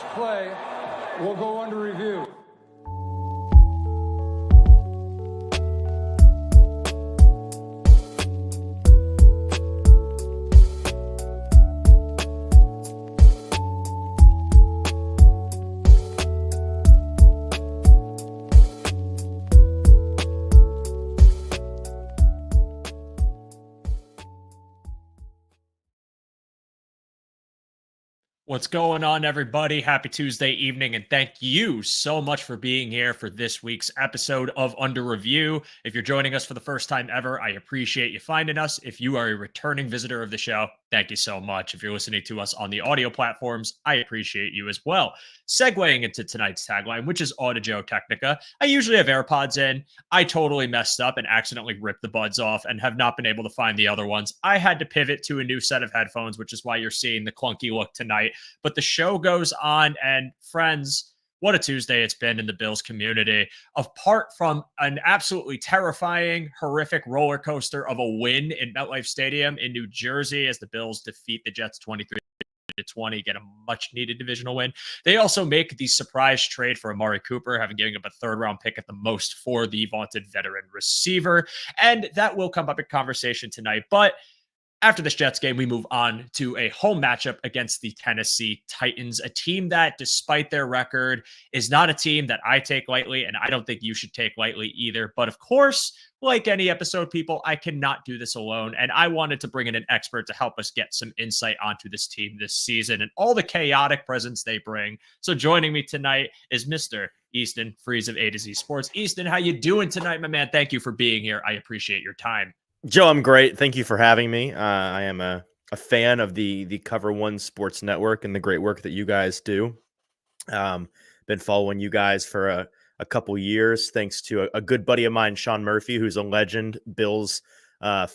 play will go under review. What's going on, everybody? Happy Tuesday evening, and thank you so much for being here for this week's episode of Under Review. If you're joining us for the first time ever, I appreciate you finding us. If you are a returning visitor of the show, thank you so much. If you're listening to us on the audio platforms, I appreciate you as well. Segueing into tonight's tagline, which is Audio Technica, I usually have AirPods in. I totally messed up and accidentally ripped the buds off and have not been able to find the other ones. I had to pivot to a new set of headphones, which is why you're seeing the clunky look tonight. But the show goes on, and friends, what a Tuesday it's been in the Bills community. Apart from an absolutely terrifying, horrific roller coaster of a win in MetLife Stadium in New Jersey as the Bills defeat the Jets 23-20, get a much-needed divisional win. They also make the surprise trade for Amari Cooper, having given up a third-round pick at the most for the vaunted veteran receiver. And that will come up in conversation tonight. But after this Jets game, we move on to a home matchup against the Tennessee Titans, a team that, despite their record, is not a team that I take lightly, and I don't think you should take lightly either. But of course, like any episode, people, I cannot do this alone, and I wanted to bring in an expert to help us get some insight onto this team this season and all the chaotic presence they bring. So joining me tonight is Mr. Easton Freeze of A to Z Sports. Easton, how you doing tonight, my man? Thank you for being here. I appreciate your time. Joe, I'm great. Thank you for having me. I am a fan of the Cover One Sports Network and the great work that you guys do. Been following you guys for a couple years, thanks to a good buddy of mine, Sean Murphy, who's a legend, Bills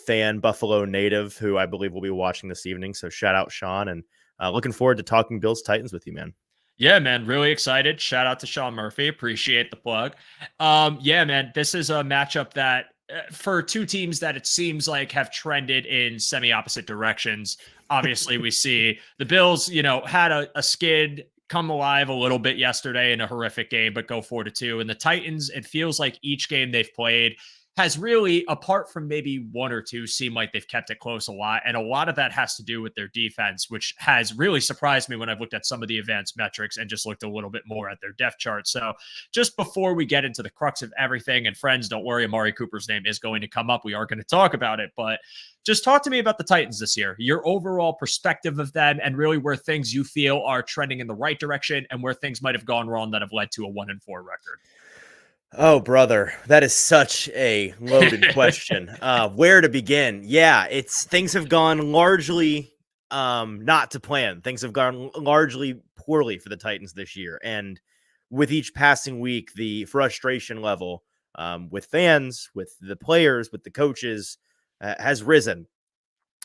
fan, Buffalo native, who I believe will be watching this evening. So shout out, Sean, and looking forward to talking Bills Titans with you, man. Yeah, man, really excited. Shout out to Sean Murphy. Appreciate the plug. Yeah, man, this is a matchup that for two teams that it seems like have trended in semi-opposite directions. Obviously, we see the Bills, had a skid, come alive a little bit yesterday in a horrific game, but go 4-2. And the Titans, it feels like each game they've played has really, apart from maybe one or two, seemed like they've kept it close a lot. And a lot of that has to do with their defense, which has really surprised me when I've looked at some of the advanced metrics and just looked a little bit more at their depth chart. So just before we get into the crux of everything, and friends, don't worry, Amari Cooper's name is going to come up. We are going to talk about it, but just talk to me about the Titans this year, your overall perspective of them, and really where things you feel are trending in the right direction and where things might have gone wrong that have led to a 1-4 record. Oh, brother, that is such a loaded question. Where to begin? Yeah, things have gone largely not to plan. Things have gone largely poorly for the Titans this year. And with each passing week, the frustration level with fans, with the players, with the coaches has risen.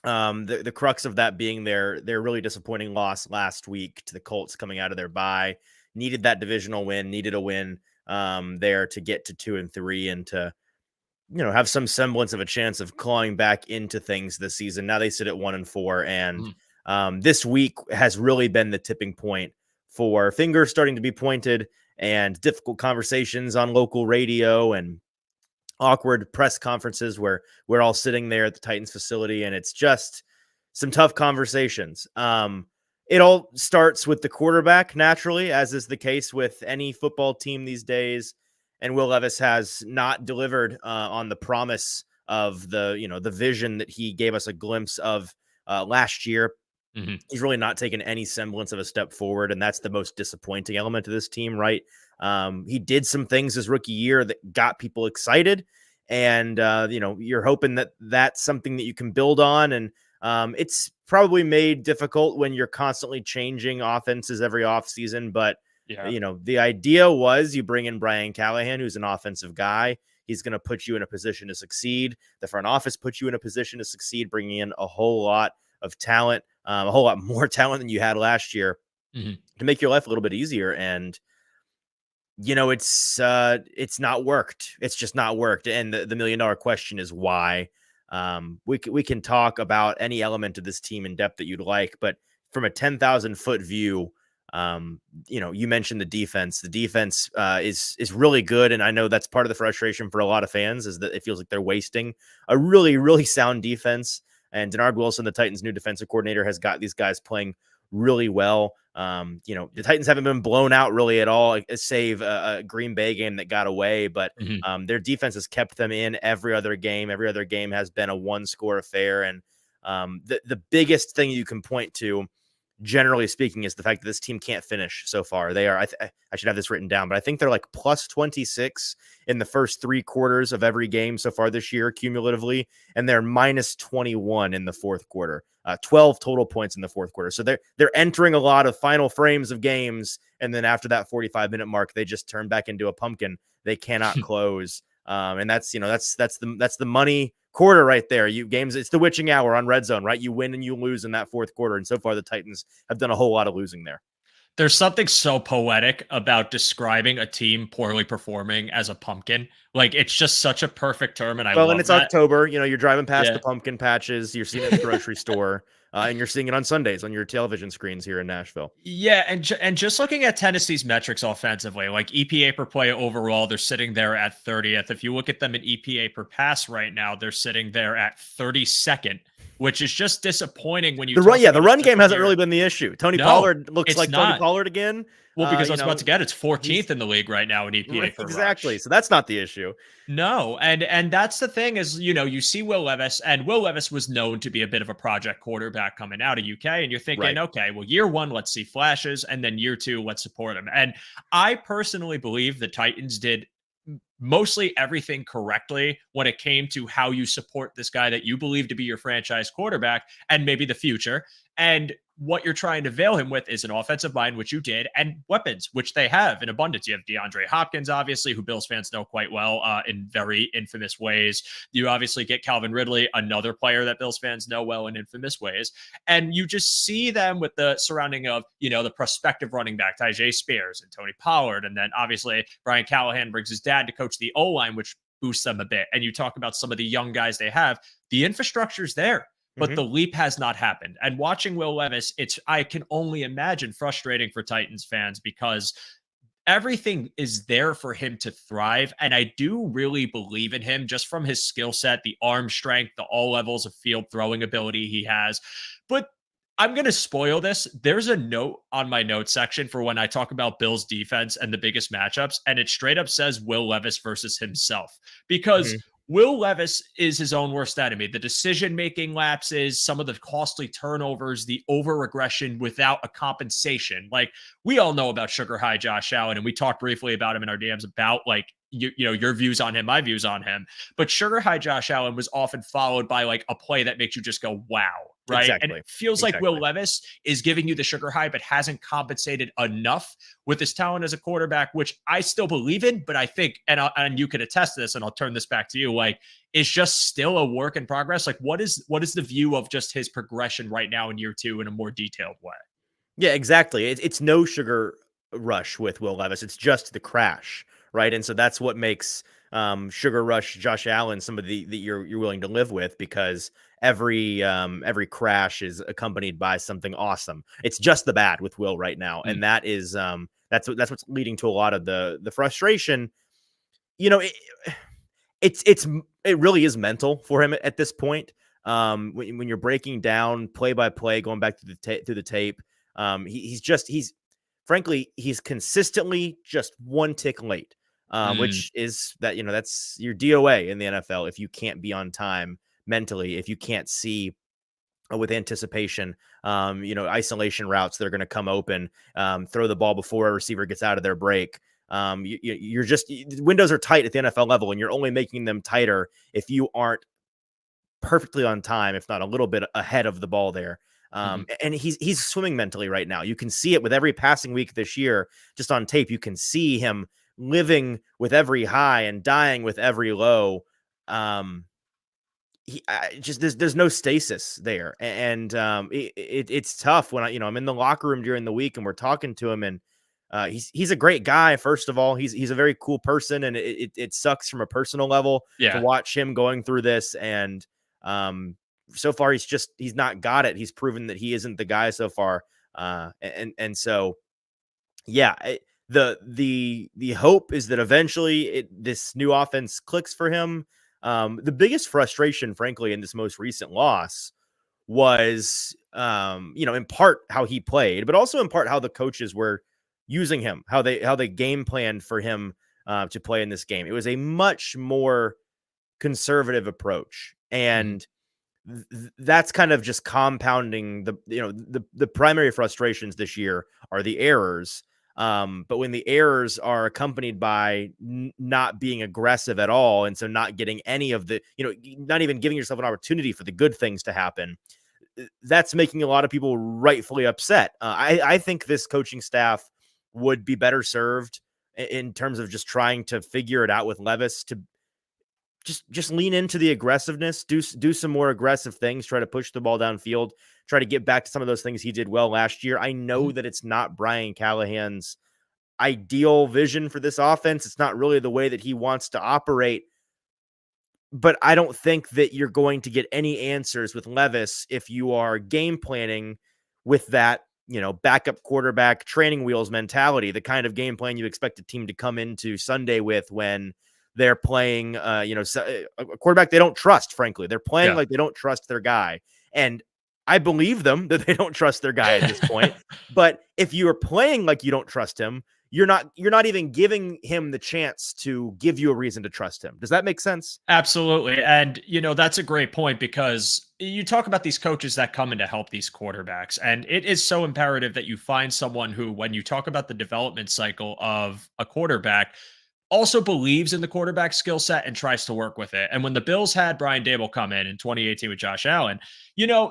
The crux of that being their really disappointing loss last week to the Colts coming out of their bye. Needed that divisional win, needed a win there to get to 2-3 and to, have some semblance of a chance of clawing back into things this season. Now they sit at 1-4, and this week has really been the tipping point for fingers starting to be pointed and difficult conversations on local radio and awkward press conferences where we're all sitting there at the Titans facility, and it's just some tough conversations. It all starts with the quarterback, naturally, as is the case with any football team these days. And Will Levis has not delivered on the promise of the vision that he gave us a glimpse of last year. Mm-hmm. He's really not taken any semblance of a step forward, and that's the most disappointing element of this team, right? He did some things his rookie year that got people excited, and you're hoping that that's something that you can build on, and it's probably made difficult when you're constantly changing offenses every offseason. But, the idea was you bring in Brian Callahan, who's an offensive guy. He's going to put you in a position to succeed. The front office puts you in a position to succeed, bringing in a whole lot of talent, a whole lot more talent than you had last year to make your life a little bit easier. And, it's not worked. It's just not worked. And the $1 million question is why. We can talk about any element of this team in depth that you'd like, but from a 10,000 foot view, You mentioned the defense. The defense is really good, and I know that's part of the frustration for a lot of fans is that it feels like they're wasting a really, really sound defense. And Denard Wilson, the Titans' new defensive coordinator, has got these guys playing really well. The Titans haven't been blown out really at all, save a Green Bay game that got away, but their defense has kept them in every other game. Every other game has been a one-score affair, and the biggest thing you can point to, generally speaking, is the fact that this team can't finish so far. They are, I should have this written down, but I think they're like plus 26 in the first 3 quarters of every game so far this year cumulatively, and they're minus 21 in the fourth quarter. 12 total points in the fourth quarter. So they're entering a lot of final frames of games, and then after that 45-minute mark, they just turn back into a pumpkin. They cannot close. And that's the money quarter right there. It's the witching hour on Red Zone, right? You win and you lose in that fourth quarter. And so far the Titans have done a whole lot of losing there. There's something so poetic about describing a team poorly performing as a pumpkin. Like, it's just such a perfect term, and I love it's that. October. You're driving past the pumpkin patches. You're seeing it at the grocery store, and you're seeing it on Sundays on your television screens here in Nashville. Yeah, and just looking at Tennessee's metrics offensively, like EPA per play overall, they're sitting there at 30th. If you look at them in EPA per pass right now, they're sitting there at 32nd. Which is just disappointing when you the run game hasn't really been the issue. Pollard looks like Tony Pollard again. Well, because I was about to get it's 14th in the league right now in EPA per exactly. rush. So that's not the issue. No, and that's the thing is, you see Will Levis, and Will Levis was known to be a bit of a project quarterback coming out of UK, and you're thinking, okay, well, year 1, let's see flashes, and then year 2, let's support him. And I personally believe the Titans did mostly everything correctly when it came to how you support this guy that you believe to be your franchise quarterback and maybe the future. And what you're trying to veil him with is an offensive line, which you did, and weapons, which they have in abundance. You have DeAndre Hopkins, obviously, who Bills fans know quite well in very infamous ways. You obviously get Calvin Ridley, another player that Bills fans know well in infamous ways. And you just see them with the surrounding of, the prospective running back, Tyjae Spears and Tony Pollard. And then obviously Brian Callahan brings his dad to coach the O-line, which boosts them a bit. And you talk about some of the young guys they have, the infrastructure's there. But the leap has not happened. And watching Will Levis, I can only imagine frustrating for Titans fans because everything is there for him to thrive. And I do really believe in him just from his skill set, the arm strength, the all levels of field throwing ability he has. But I'm going to spoil this. There's a note on my notes section for when I talk about Bills defense and the biggest matchups. And it straight up says Will Levis versus himself because Will Levis is his own worst enemy. The decision-making lapses, some of the costly turnovers, the over-aggression without a compensation. Like, we all know about Sugar High Josh Allen, and we talked briefly about him in our DMs about, like, your views on him, my views on him. But Sugar High Josh Allen was often followed by, like, a play that makes you just go, wow, right? Exactly. And it feels like Will Levis is giving you the sugar high, but hasn't compensated enough with his talent as a quarterback, which I still believe in, but I think, and you can attest to this, and I'll turn this back to you, like, it's just still a work in progress. Like, what is the view of just his progression right now in year 2 in a more detailed way? Yeah, exactly. It's no sugar rush with Will Levis. It's just the crash, right? And so that's what makes Sugar Rush Josh Allen somebody that you're willing to live with, because every crash is accompanied by something awesome. It's just the bad with Will right now, and that is that's what's leading to a lot of the frustration. It really is mental for him at this point. When you're breaking down play by play, going back to the tape, he's frankly consistently just one tick late. Which is that's your DOA in the NFL. If you can't be on time mentally, if you can't see with anticipation, isolation routes that are going to come open, throw the ball before a receiver gets out of their break. You're just, windows are tight at the NFL level, and you're only making them tighter if you aren't perfectly on time, if not a little bit ahead of the ball there. And he's swimming mentally right now. You can see it with every passing week this year, just on tape. You can see him living with every high and dying with every low. There's no stasis there. And it's tough when I'm in the locker room during the week and we're talking to him, and he's a great guy. First of all, he's a very cool person, and it sucks from a personal level to watch him going through this. And so far he's not got it. He's proven that he isn't the guy so far. And so Yeah, the hope is that eventually this new offense clicks for him. The biggest frustration, frankly, in this most recent loss was, in part how he played, but also in part how the coaches were using him, how they game planned for him to play in this game. It was a much more conservative approach, Mhm. and that's kind of just compounding the primary frustrations this year are the errors. But when the errors are accompanied by not being aggressive at all, and so not getting any of the, not even giving yourself an opportunity for the good things to happen, that's making a lot of people rightfully upset. I think this coaching staff would be better served in terms of just trying to figure it out with Levis to just lean into the aggressiveness, do some more aggressive things, try to push the ball downfield, try to get back to some of those things he did well last year. I know Mhm. that it's not Brian Callahan's ideal vision for this offense. It's not really the way that he wants to operate, but I don't think that you're going to get any answers with Levis if you are game planning with that, backup quarterback training wheels mentality, the kind of game plan you expect a team to come into Sunday with when they're playing, a quarterback they don't trust, frankly. They're playing Yeah. like they don't trust their guy. And I believe them that they don't trust their guy at this point. But if you are playing like you don't trust him, you're not even giving him the chance to give you a reason to trust him. Does that make sense? Absolutely. And, that's a great point because you talk about these coaches that come in to help these quarterbacks. And it is so imperative that you find someone who, when you talk about the development cycle of a quarterback, also believes in the quarterback skill set and tries to work with it. And when the Bills had Brian Dable come in 2018 with Josh Allen,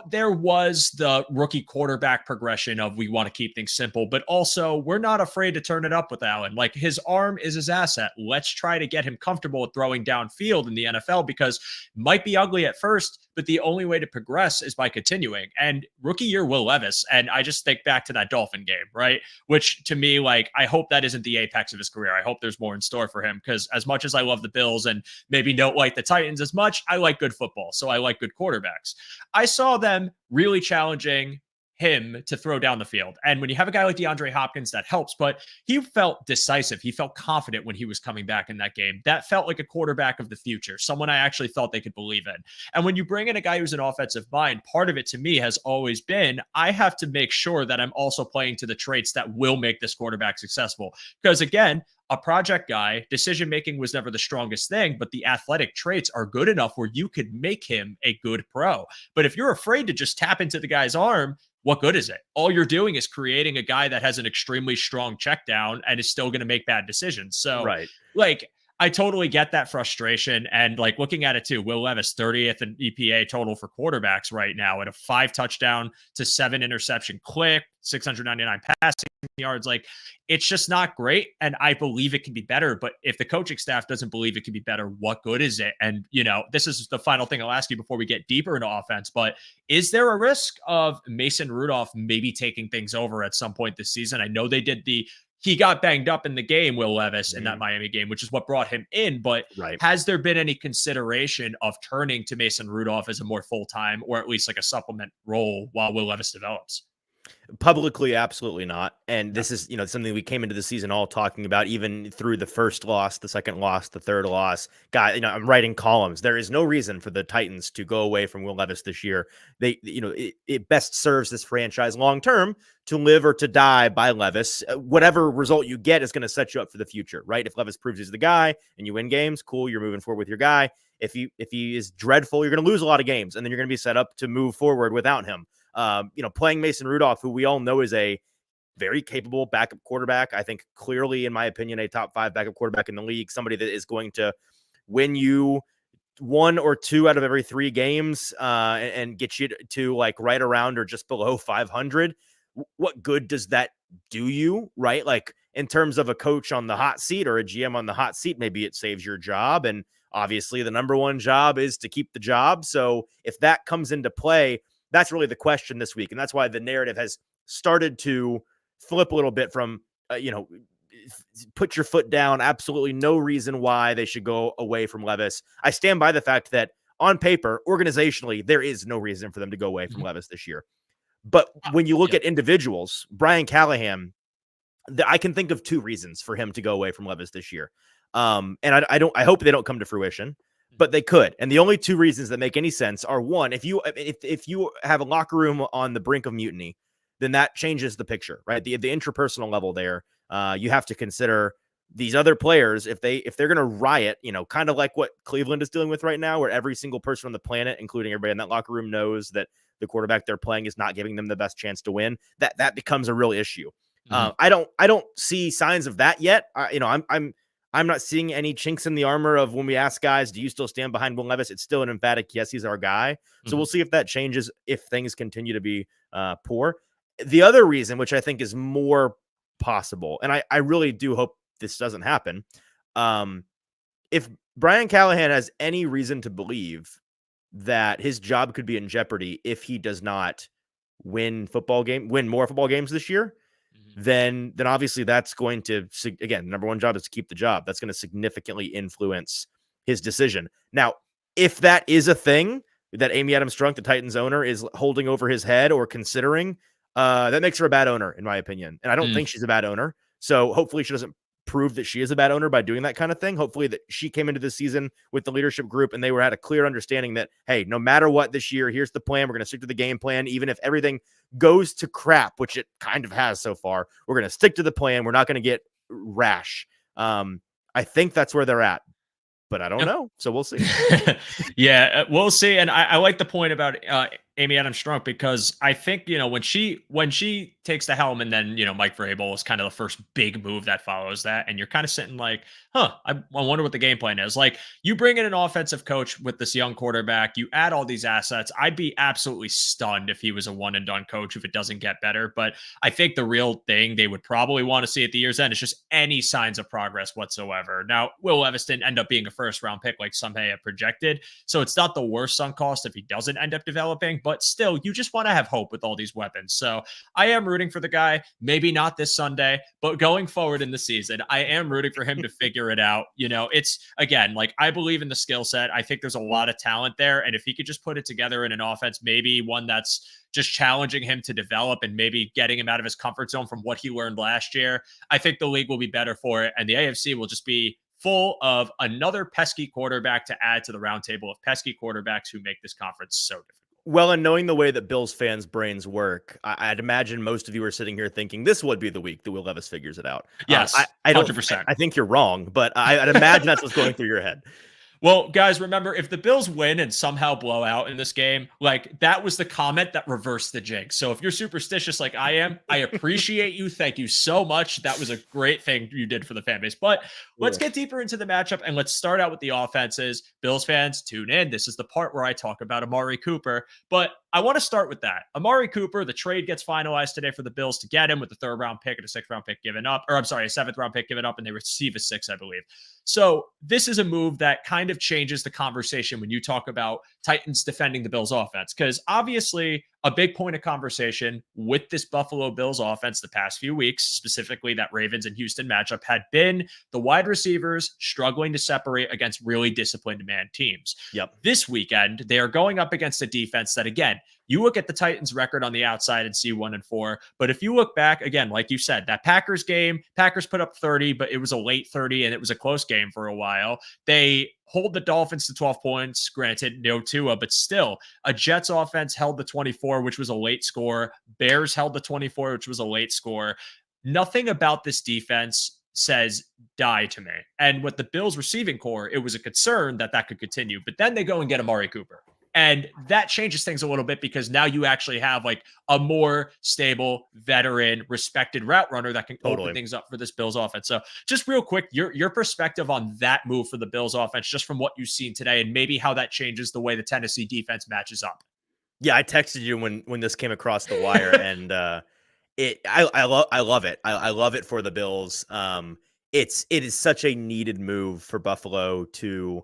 there was the rookie quarterback progression of we want to keep things simple, but also we're not afraid to turn it up with Allen. Like his arm is his asset. Let's try to get him comfortable with throwing downfield in the NFL because it might be ugly at first, but the only way to progress is by continuing. And rookie year Will Levis, and I just think back to that Dolphin game, right? Which to me, like, I hope that isn't the apex of his career. I hope there's more in store for him because as much as I love the Bills and maybe don't like the Titans as much, I like good football. So I like good quarterbacks. I saw them really challenging him to throw down the field. And when you have a guy like DeAndre Hopkins, that helps, but he felt decisive. He felt confident when he was coming back in that game. That felt like a quarterback of the future, someone I actually felt they could believe in. And when you bring in a guy who's an offensive mind, part of it to me has always been I have to make sure that I'm also playing to the traits that will make this quarterback successful. Because again, a project guy, decision making was never the strongest thing, but the athletic traits are good enough where you could make him a good pro. But if you're afraid to just tap into the guy's arm, what good is it? All you're doing is creating a guy that has an extremely strong check down and is still going to make bad decisions. So, Right. like, I totally get that frustration. And like looking at it too, Will Levis, 30th in EPA total for quarterbacks right now at a 5 touchdown to 7 interception clip, 699 passing yards. Like, it's just not great. And I believe it can be better. But if the coaching staff doesn't believe it can be better, what good is it? And, this is the final thing I'll ask you before we get deeper into offense. But is there a risk of Mason Rudolph maybe taking things over at some point this season? I know they did he got banged up in the game, Will Levis, in that Miami game, which is what brought him in. But Right. has there been any consideration of turning to Mason Rudolph as a more full-time or at least like a supplement role while Will Levis develops? Publicly, absolutely not. And Yeah. this is, something we came into the season all talking about, even through the first loss, the second loss, the third loss. God, I'm writing columns. There is no reason for the Titans to go away from Will Levis this year. It best serves this franchise long term to live or to die by Levis. Whatever result you get is going to set you up for the future, right? If Levis proves he's the guy and you win games, cool, you're moving forward with your guy. If he is dreadful, you're going to lose a lot of games, and then you're going to be set up to move forward without him. Playing Mason Rudolph, who we all know is a very capable backup quarterback. I think clearly, in my opinion, a top 5 backup quarterback in the league, somebody that is going to win you 1 or 2 out of every 3 games and get you to like right around or just below 500. What good does that do you, right? Like in terms of a coach on the hot seat or a GM on the hot seat, maybe it saves your job. And obviously the number one job is to keep the job. So if that comes into play, that's really the question this week. And that's why the narrative has started to flip a little bit from, put your foot down. Absolutely no reason why they should go away from Levis. I stand by the fact that on paper, organizationally, there is no reason for them to go away from Mhm. Levis this year. But when you look Yeah. at individuals, Brian Callahan I can think of 2 reasons for him to go away from Levis this year. And I hope they don't come to fruition, but they could. And the only 2 reasons that make any sense are, one, if you have a locker room on the brink of mutiny, then that changes the picture, right? The intrapersonal level there. You have to consider these other players, if they're going to riot, kind of like what Cleveland is dealing with right now, where every single person on the planet, including everybody in that locker room, knows that the quarterback they're playing is not giving them the best chance to win. That becomes a real issue. I don't see signs of that yet. I'm not seeing any chinks in the armor of when we ask guys, do you still stand behind Will Levis? It's still an emphatic yes, he's our guy. So we'll see if that changes if things continue to be poor. The other reason, which I think is more possible, and I really do hope this doesn't happen, if Brian Callahan has any reason to believe that his job could be in jeopardy if he does not win more football games this year, then obviously that's going to, again, number one job is to keep the job. That's going to significantly influence his decision. Now, if that is a thing that Amy Adams Strunk, the Titans owner, is holding over his head or considering, that makes her a bad owner, in my opinion. And I don't think she's a bad owner. So hopefully she doesn't prove that she is a bad owner by doing that kind of thing. Hopefully that she came into this season with the leadership group and they had a clear understanding that, hey, no matter what this year, here's the plan. We're going to stick to the game plan. Even if everything goes to crap, which it kind of has so far, we're going to stick to the plan. We're not going to get rash. I think that's where they're at, but I don't know. So we'll see. Yeah, we'll see. And I like the point about Amy Adams Strunk, because I think, when she takes the helm and then, Mike Vrabel is kind of the first big move that follows that. And you're kind of sitting like, I wonder what the game plan is. Like, you bring in an offensive coach with this young quarterback, you add all these assets. I'd be absolutely stunned if he was a one and done coach, if it doesn't get better. But I think the real thing they would probably want to see at the year's end is just any signs of progress whatsoever. Now, Will Levis didn't end up being a first round pick like some may have projected. So it's not the worst sunk cost if he doesn't end up developing, but still, you just want to have hope with all these weapons. So I am rooting for the guy, maybe not this Sunday, but going forward in the season, I am rooting for him to figure it out. It's, again, like, I believe in the skill set. I think there's a lot of talent there. And if he could just put it together in an offense, maybe one that's just challenging him to develop and maybe getting him out of his comfort zone from what he learned last year, I think the league will be better for it. And the AFC will just be full of another pesky quarterback to add to the roundtable of pesky quarterbacks who make this conference so difficult. Well, and knowing the way that Bills fans' brains work, I'd imagine most of you are sitting here thinking this would be the week that Will Levis figures it out. Yes, I 100%. I think you're wrong, but I'd imagine that's what's going through your head. Well, guys, remember, if the Bills win and somehow blow out in this game, like, that was the comment that reversed the jinx. So if you're superstitious like I am, I appreciate you. Thank you so much. That was a great thing you did for the fan base. But let's get deeper into the matchup, and let's start out with the offenses. Bills fans, tune in. This is the part where I talk about Amari Cooper. But I want to start with that. Amari Cooper, the trade gets finalized today for the Bills to get him, with the 3rd round pick and a 6th round pick given up. Or I'm sorry, a 7th round pick given up, and they receive a 6, I believe. So this is a move that kind of changes the conversation when you talk about Titans defending the Bills offense, because obviously a big point of conversation with this Buffalo Bills offense the past few weeks, specifically that Ravens and Houston matchup, had been the wide receivers struggling to separate against really disciplined man teams. Yep. This weekend, they are going up against a defense that, again, you look at the Titans record on the outside and see 1-4. But if you look back, again, like you said, that Packers game, Packers put up 30, but it was a late 30 and it was a close game for a while. They hold the Dolphins to 12 points, granted, no Tua, but still, a Jets offense held the 24, which was a late score. Bears held the 24, which was a late score. Nothing about this defense says die to me. And with the Bills receiving core, it was a concern that could continue. But then they go and get Amari Cooper. And that changes things a little bit, because now you actually have like a more stable, veteran, respected route runner that can open things up for this Bills offense. So just real quick, your perspective on that move for the Bills offense, just from what you've seen today, and maybe how that changes the way the Tennessee defense matches up. Yeah, I texted you when this came across the wire, and I love it. I love it for the Bills. It is such a needed move for Buffalo to.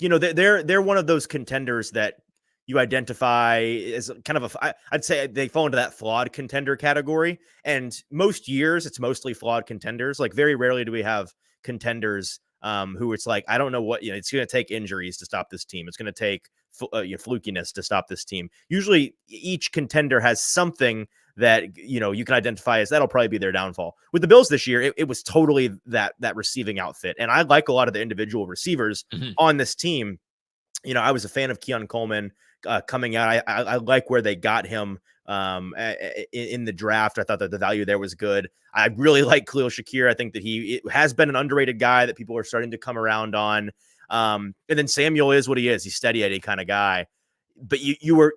They're one of those contenders that you identify as kind of I'd say they fall into that flawed contender category. And most years it's mostly flawed contenders. Like, very rarely do we have contenders who it's like, I don't know what, it's going to take injuries to stop this team. It's going to take flukiness to stop this team. Usually each contender has something that, you can identify as that'll probably be their downfall. With the Bills this year, it was totally that receiving outfit. And I like a lot of the individual receivers on this team. I was a fan of Keon Coleman coming out. I like where they got him in the draft. I thought that the value there was good. I really like Khalil Shakir. I think that he has been an underrated guy that people are starting to come around on. And then Samuel is what he is. He's steady Eddie kind of guy. But you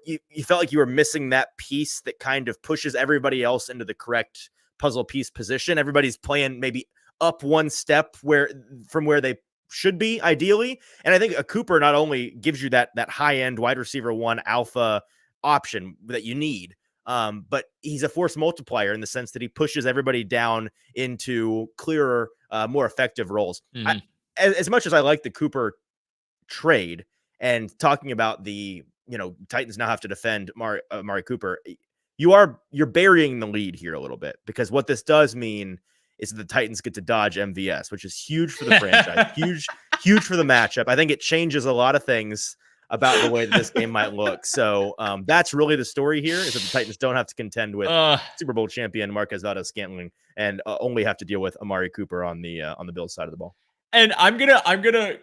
felt like you were missing that piece that kind of pushes everybody else into the correct puzzle piece position. Everybody's playing maybe up one step from where they should be ideally. And I think a Cooper not only gives you that high end wide receiver 1 alpha option that you need, but he's a force multiplier in the sense that he pushes everybody down into clearer, more effective roles. As much as I like the Cooper trade and talking about the, Titans now have to defend Amari Cooper, you're burying the lead here a little bit, because what this does mean is that the Titans get to dodge MVS, which is huge for the franchise, huge for the matchup. I think it changes a lot of things about the way that this game might look. So that's really the story here, is that the Titans don't have to contend with Super Bowl champion Marquez Valdes-Scantling and only have to deal with Amari Cooper on the Bills side of the ball. And I'm gonna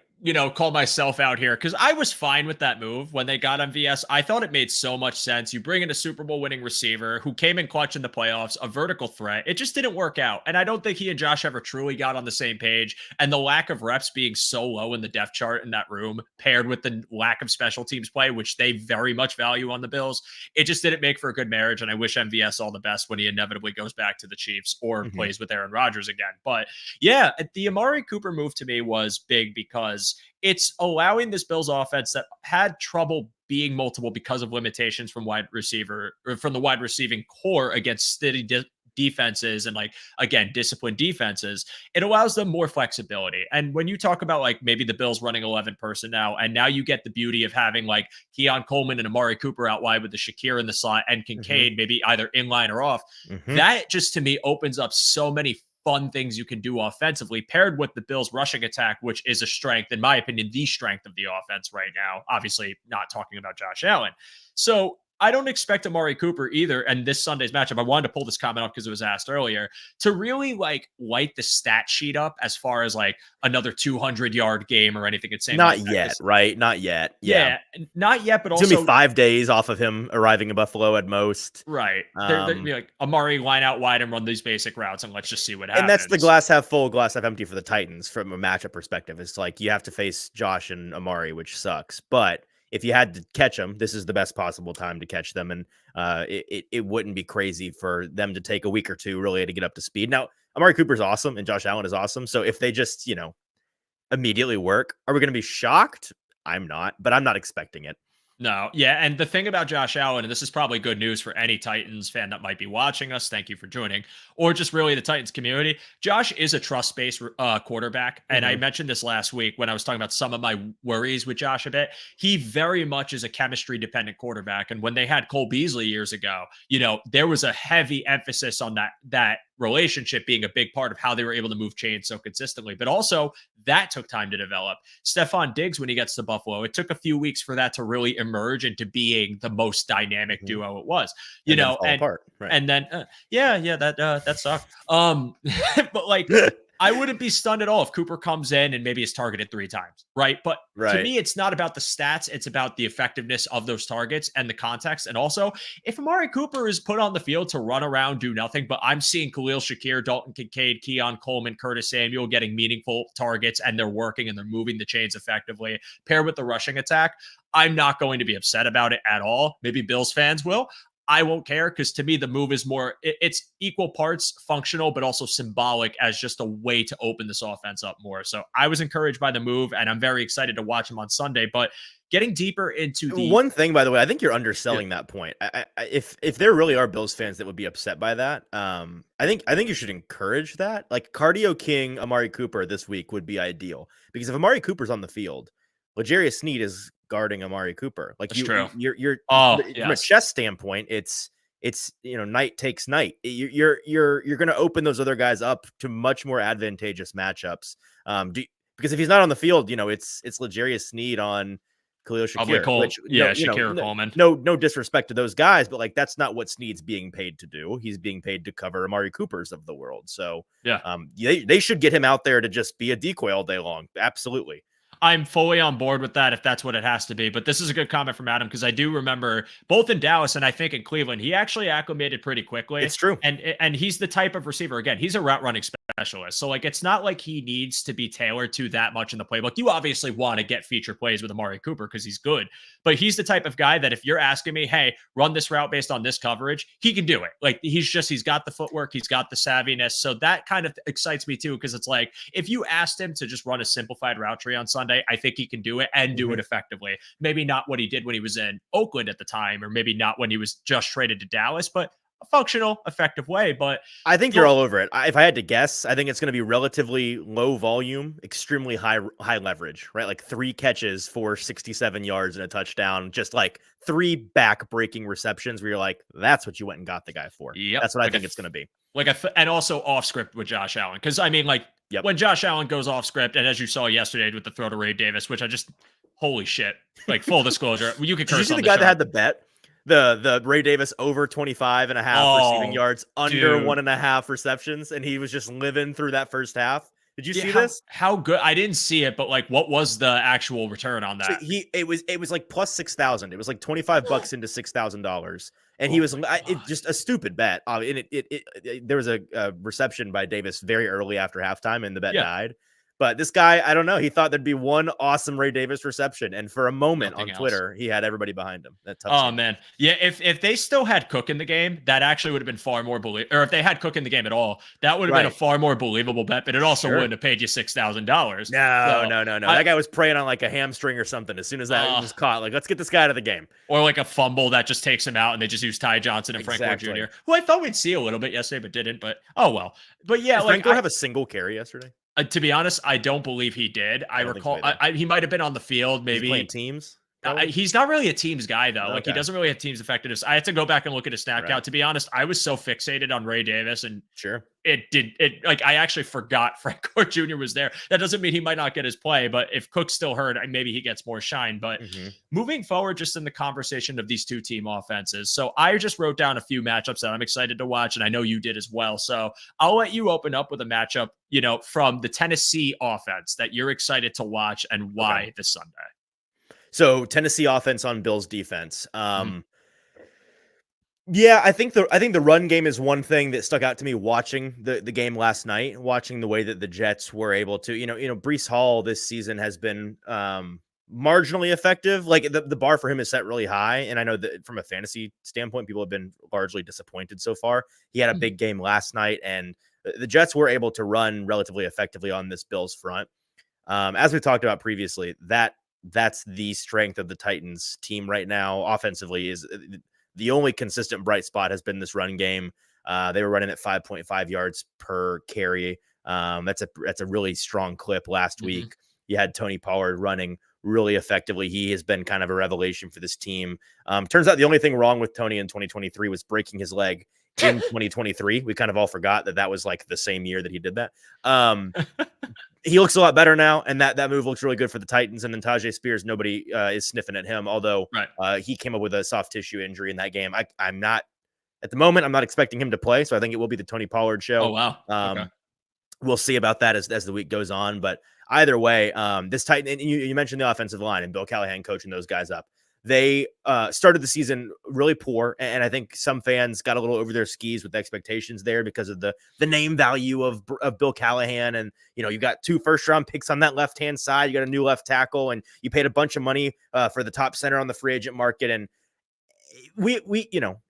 call myself out here, because I was fine with that move when they got MVS. I thought it made so much sense. You bring in a Super Bowl winning receiver who came in clutch in the playoffs, a vertical threat. It just didn't work out. And I don't think he and Josh ever truly got on the same page. And the lack of reps being so low in the depth chart in that room, paired with the lack of special teams play, which they very much value on the Bills, it just didn't make for a good marriage. And I wish MVS all the best when he inevitably goes back to the Chiefs or plays with Aaron Rodgers again. But yeah, the Amari Cooper move to me was big, because it's allowing this Bills offense that had trouble being multiple because of limitations from wide receiver, or from the wide receiving core against steady defenses and, like, again, disciplined defenses. It allows them more flexibility. And when you talk about, like, maybe the Bills running 11 personnel, and now you get the beauty of having, like, Keon Coleman and Amari Cooper out wide with the Shakir in the slot and Kincaid maybe either in line or off, that just to me opens up so many fun things you can do offensively, paired with the Bills rushing attack, which is a strength, in my opinion, the strength of the offense right now. Obviously not talking about Josh Allen. So I don't expect Amari Cooper either. And this Sunday's matchup, I wanted to pull this comment up because it was asked earlier, to really, like, light the stat sheet up as far as, like, another 200-yard game or anything. It's not yet, right? Not yet. Yeah, not yet. But also, it's gonna be 5 days off of him arriving in Buffalo at most. Right. They're like, Amari, line out wide and run these basic routes, and let's just see what happens. And that's the glass half full, glass half empty for the Titans from a matchup perspective. It's like you have to face Josh and Amari, which sucks, but if you had to catch them, this is the best possible time to catch them. And it wouldn't be crazy for them to take a week or two really to get up to speed. Now, Amari Cooper's awesome and Josh Allen is awesome. So if they just, immediately work, are we going to be shocked? I'm not, but I'm not expecting it. No. Yeah. And the thing about Josh Allen, and this is probably good news for any Titans fan that might be watching us, thank you for joining, or just really the Titans community, Josh is a trust-based quarterback. And I mentioned this last week when I was talking about some of my worries with Josh a bit. He very much is a chemistry-dependent quarterback. And when they had Cole Beasley years ago, there was a heavy emphasis on that relationship being a big part of how they were able to move chains so consistently. But also, that took time to develop. Stephon Diggs, when he gets to Buffalo, it took a few weeks for that to really emerge into being the most dynamic duo it was, and apart. Right. And then that sucked. But like, I wouldn't be stunned at all if Cooper comes in and maybe is targeted 3 times, right? But to me, it's not about the stats. It's about the effectiveness of those targets and the context. And also, if Amari Cooper is put on the field to run around, do nothing, but I'm seeing Khalil Shakir, Dalton Kincaid, Keon Coleman, Curtis Samuel getting meaningful targets, and they're working and they're moving the chains effectively, paired with the rushing attack, I'm not going to be upset about it at all. Maybe Bills fans will. I won't care, because to me, the move is more, it's equal parts functional, but also symbolic as just a way to open this offense up more. So I was encouraged by the move, and I'm very excited to watch him on Sunday. But getting deeper into the one thing, by the way, I think you're underselling that point. If there really are Bills fans that would be upset by that, I think you should encourage that. Like, Cardio King Amari Cooper this week would be ideal, because if Amari Cooper's on the field, L'Jarius Sneed is guarding Amari Cooper. Like, you're from a chess standpoint, it's night takes night. You're going to open those other guys up to much more advantageous matchups. Because if he's not on the field, it's L'Jarius Sneed on Khalil Probably Shakir, Cole. which Yeah, Shakir Coleman. no disrespect to those guys, but like that's not what Sneed's being paid to do. He's being paid to cover Amari Coopers of the world. So Yeah. they should get him out there to just be a decoy all day long. Absolutely. I'm fully on board with that if that's what it has to be. But this is a good comment from Adam because I do remember both in Dallas and I think in Cleveland, he actually acclimated pretty quickly. It's true. And he's the type of receiver, again, he's a route running specialist. So like it's not like he needs to be tailored to that much in the playbook. You obviously want to get feature plays with Amari Cooper because he's good. But he's the type of guy that if you're asking me, hey, run this route based on this coverage, he can do it. Like he's got the footwork, he's got the savviness. So that kind of excites me too, because it's like if you asked him to just run a simplified route tree on Sunday, I think he can do it and do it effectively. Maybe not what he did when he was in Oakland at the time, or maybe not when he was just traded to Dallas, but a functional, effective way. But I think you're all over it. If I had to guess, I think it's going to be relatively low volume, extremely high leverage, right? Like 3 catches for 67 yards and a touchdown, just like 3 back-breaking receptions where you're like, that's what you went and got the guy for. Yep. That's what I think it's going to be. And also off script with Josh Allen. Because I mean, like when Josh Allen goes off script, and as you saw yesterday with the throw to Ray Davis, which I just, holy shit, like full disclosure, you could curse. Did you see on the the guy show. that had the bet? The Ray Davis over 25 and a half receiving yards, under 1.5 receptions, and he was just living through that first half. Did you see this? How good? I didn't see it, but like, what was the actual return on that? So it was like plus 6,000. It was like $25 into $6,000, and he was just a stupid bet. And there was a reception by Davis very early after halftime, and the bet died. But this guy, I don't know. He thought there'd be one awesome Ray Davis reception, and for a moment on Twitter, he had everybody behind him. Man, yeah. If they still had Cook in the game, that actually would have been far more believable. Or if they had Cook in the game at all, that would have been a far more believable bet. But it also wouldn't have paid you $6,000. No. That guy was preying on like a hamstring or something. As soon as that was caught, like let's get this guy out of the game, or like a fumble that just takes him out, and they just use Ty Johnson and Frank Gore Jr., who I thought we'd see a little bit yesterday, but didn't. But oh well. But yeah, did Frank Gore have a single carry yesterday? To be honest, I don't believe he did. I recall he might have been on the field. Maybe playing teams. He's not really a team's guy though. Okay. Like he doesn't really have teams effectiveness. I had to go back and look at his stat count. To be honest, I was so fixated on Ray Davis, and I actually forgot Frank Gore Jr. was there. That doesn't mean he might not get his play, but if Cook's still hurt, maybe he gets more shine. But moving forward, just in the conversation of these two team offenses. So I just wrote down a few matchups that I'm excited to watch, and I know you did as well. So I'll let you open up with a matchup, from the Tennessee offense that you're excited to watch and why this Sunday. So Tennessee offense on Bills defense. Yeah, I think the run game is one thing that stuck out to me watching the game last night, watching the way that the Jets were able to, Breece Hall this season has been marginally effective. Like the bar for him is set really high. And I know that from a fantasy standpoint, people have been largely disappointed so far. He had a big game last night, and the Jets were able to run relatively effectively on this Bills front. As we talked about previously, that's the strength of the Titans team right now. Offensively is the only consistent bright spot has been this run game. They were running at 5.5 yards per carry. That's a really strong clip last week. You had Tony Pollard running really effectively. He has been kind of a revelation for this team. Turns out the only thing wrong with Tony in 2023 was breaking his leg in 2023. We kind of all forgot that was like the same year that he did that. He looks a lot better now, and that move looks really good for the Titans. And then Tajay Spears, nobody is sniffing at him, although he came up with a soft tissue injury in that game. I'm not at the moment. I'm not expecting him to play, so I think it will be the Tony Pollard show. Oh wow! Okay. We'll see about that as the week goes on. But either way, this Titan, and you mentioned the offensive line and Bill Callahan coaching those guys up. They started the season really poor, and I think some fans got a little over their skis with expectations there because of the name value of Bill Callahan. And, you got 2 first-round picks on that left-hand side. You got a new left tackle, and you paid a bunch of money for the top center on the free agent market. And we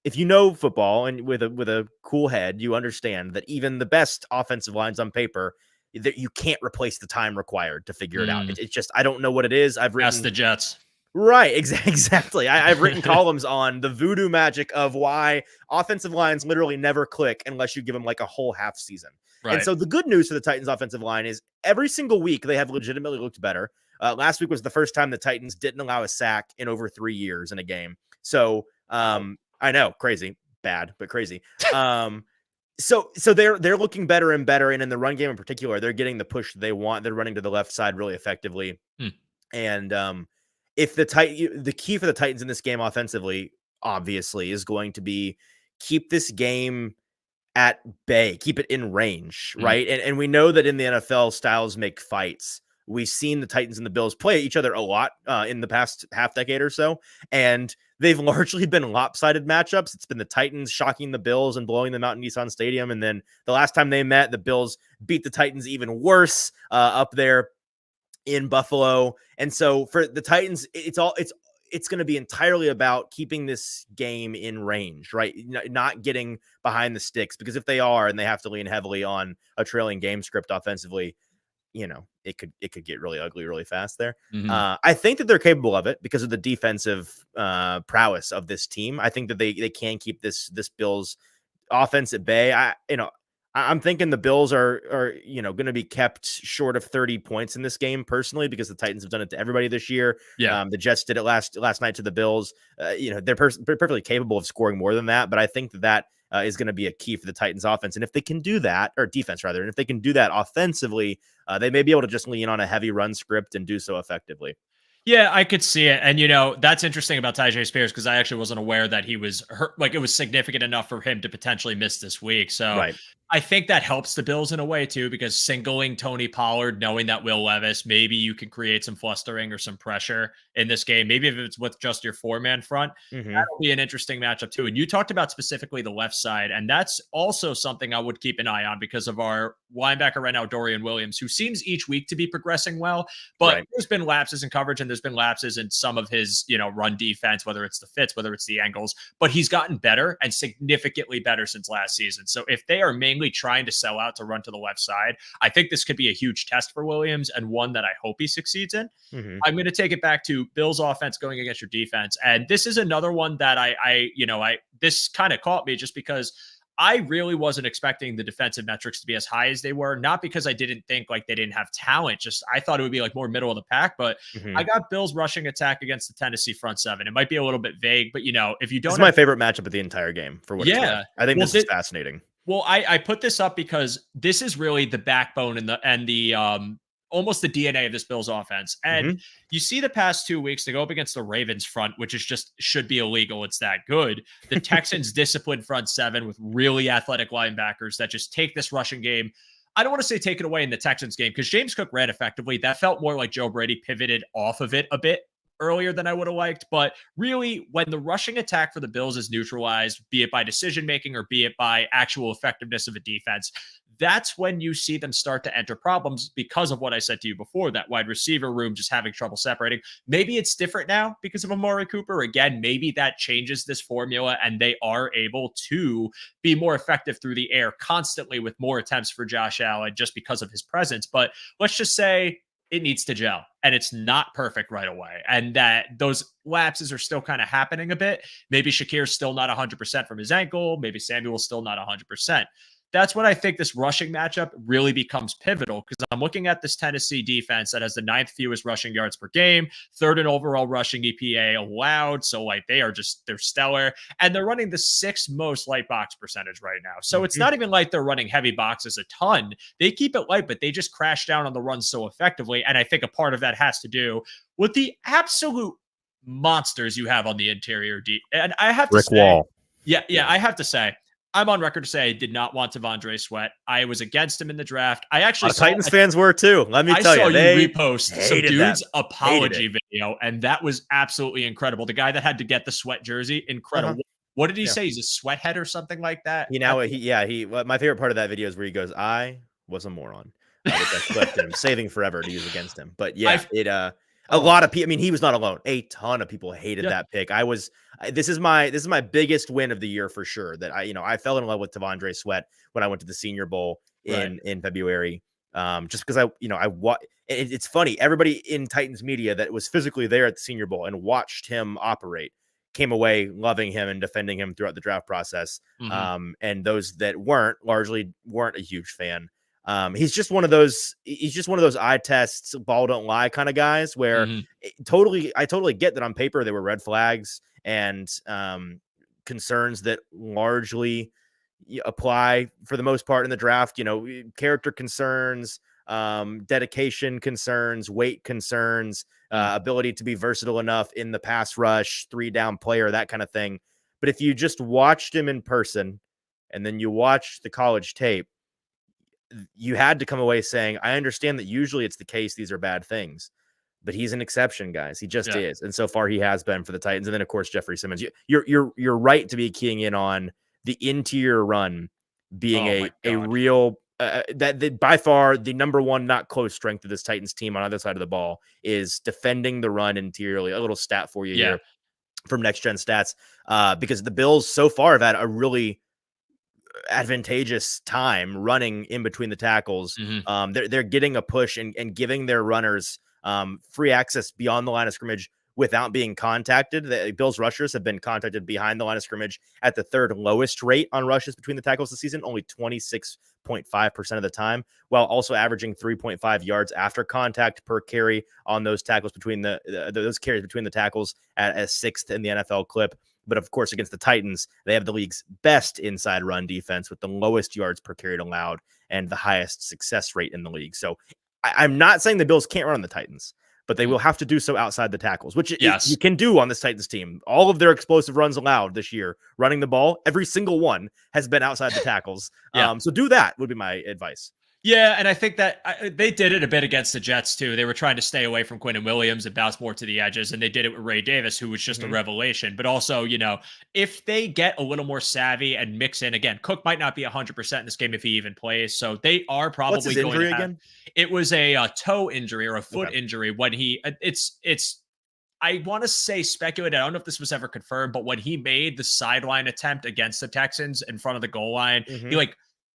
if you know football and with a cool head, you understand that even the best offensive lines on paper, that you can't replace the time required to figure it out. It's just, I don't know what it is. That's the Jets. Right, exactly. I've written columns on the voodoo magic of why offensive lines literally never click unless you give them like a whole half season. Right. And so the good news for the Titans offensive line is every single week they have legitimately looked better. Last week was the first time the Titans didn't allow a sack in over 3 years in a game. So I know, crazy, bad, but crazy. So they're looking better and better. And in the run game in particular, they're getting the push they want. They're running to the left side really effectively. And if the key for the Titans in this game offensively, obviously, is going to be keep this game at bay, keep it in range, right? And we know that in the NFL, styles make fights. We've seen the Titans and the Bills play each other a lot in the past half decade or so, and they've largely been lopsided matchups. It's been the Titans shocking the Bills and blowing them out in Nissan Stadium, and then the last time they met, the Bills beat the Titans even worse up there in Buffalo. And so for the Titans, it's going to be entirely about keeping this game in range, right? Not getting behind the sticks, because if they are and they have to lean heavily on a trailing game script offensively, it could get really ugly really fast there. I think that they're capable of it because of the defensive prowess of this team. I think that they can keep this Bills offense at bay. I'm thinking the Bills are going to be kept short of 30 points in this game personally, because the Titans have done it to everybody this year. Yeah. The Jets did it last night to the Bills. They're perfectly capable of scoring more than that, but I think that is going to be a key for the Titans offense. And if they can do that, or defense rather, and if they can do that offensively, they may be able to just lean on a heavy run script and do so effectively. Yeah, I could see it. And, that's interesting about Tyjae Spears, because I actually wasn't aware that he was hurt. Like, it was significant enough for him to potentially miss this week. So Right. I think that helps the Bills in a way too, because singling Tony Pollard, knowing that Will Levis, maybe you can create some flustering or some pressure in this game. Maybe if it's with just your 4-man front, that'll be an interesting matchup too. And you talked about specifically the left side, and that's also something I would keep an eye on because of our linebacker right now, Dorian Williams, who seems each week to be progressing well, but there's been lapses in coverage and there's been lapses in some of his, run defense, whether it's the fits, whether it's the angles, but he's gotten better and significantly better since last season. So if they are mainly trying to sell out to run to the left side, I think this could be a huge test for Williams, and one that I hope he succeeds in. I'm going to take it back to Bills offense going against your defense. And this is another one that this kind of caught me just because I really wasn't expecting the defensive metrics to be as high as they were. Not because I didn't think like they didn't have talent, just I thought it would be like more middle of the pack. But I got Bills rushing attack against the Tennessee front seven. It might be a little bit vague, but if you don't, this is my favorite matchup of the entire game for what it's worth. I think this is fascinating. Well, I put this up because this is really the backbone and the almost the DNA of this Bills offense. And you see the past 2 weeks to go up against the Ravens front, which is just should be illegal. It's that good. The Texans disciplined front seven with really athletic linebackers that just take this rushing game. I don't want to say take it away in the Texans game, because James Cook ran effectively. That felt more like Joe Brady pivoted off of it a bit earlier than I would have liked. But really, when the rushing attack for the Bills is neutralized, be it by decision making or be it by actual effectiveness of a defense, that's when you see them start to enter problems because of what I said to you before, that wide receiver room just having trouble separating. Maybe it's different now because of Amari Cooper. Again, maybe that changes this formula and they are able to be more effective through the air constantly with more attempts for Josh Allen just because of his presence. But let's just say it needs to gel, and it's not perfect right away. And that those lapses are still kind of happening a bit. Maybe Shakir's still not 100% from his ankle. Maybe Samuel's still not 100%. That's when I think this rushing matchup really becomes pivotal, because I'm looking at this Tennessee defense that has the 9th fewest rushing yards per game, 3rd in overall rushing EPA allowed. So like they're stellar, and they're running the 6th most light box percentage right now. So it's not even like they're running heavy boxes a ton. They keep it light, but they just crash down on the run so effectively. And I think a part of that has to do with the absolute monsters you have on the interior D. And I have to Rick say, Wall. I have to say, I'm on record to say I did not want T'Vondre Sweat. I was against him in the draft. I actually saw Titans fans were too. Let me tell you, they repost some dude's that. apology video, and that was absolutely incredible. The guy that had to get the Sweat jersey, incredible. What did he say? He's a sweathead or something like that. My favorite part of that video is where he goes, "I was a moron." Which I clipped him, saving forever to use against him. But yeah, a lot of people. I mean, he was not alone. A ton of people hated that pick. This is my biggest win of the year for sure. That I fell in love with T'Vondre Sweat when I went to the Senior Bowl in February. Just because it's funny. Everybody in Titans media that was physically there at the Senior Bowl and watched him operate came away loving him and defending him throughout the draft process. And those that largely weren't a huge fan. He's just one of those eye tests, ball don't lie kind of guys where I totally get that on paper there were red flags and concerns that largely apply for the most part in the draft, character concerns, dedication concerns, weight concerns, ability to be versatile enough in the pass rush, 3-down player, that kind of thing. But if you just watched him in person and then you watched the college tape, you had to come away saying, I understand that usually it's the case, these are bad things, but he's an exception, guys. He just is. And so far he has been for the Titans. And then of course, Jeffrey Simmons, you're right to be keying in on the interior run being a real, that by far the number one, not close strength of this Titans team on either side of the ball is defending the run interiorly. A little stat for you here from Next Gen Stats, because the Bills so far have had a really advantageous time running in between the tackles. They're getting a push and giving their runners free access beyond the line of scrimmage without being contacted. The Bills rushers have been contacted behind the line of scrimmage at the third lowest rate on rushes between the tackles this season, only 26.5% of the time, while also averaging 3.5 yards after contact per carry on those tackles between those carries between the tackles at a 6th in the NFL clip. But of course, against the Titans, they have the league's best inside run defense with the lowest yards per carry allowed and the highest success rate in the league. So I'm not saying the Bills can't run on the Titans, but they will have to do so outside the tackles, which you can do on this Titans team. All of their explosive runs allowed this year, running the ball, every single one has been outside the tackles. So do that would be my advice. Yeah, and I think that they did it a bit against the Jets, too. They were trying to stay away from Quinnen Williams and bounce more to the edges, and they did it with Ray Davis, who was just a revelation. But also, if they get a little more savvy and mix in, again, Cook might not be 100% in this game if he even plays, so they are probably What's his going injury to have, again? It was a toe injury or a foot injury when I want to say speculated. I don't know if this was ever confirmed, but when he made the sideline attempt against the Texans in front of the goal line, he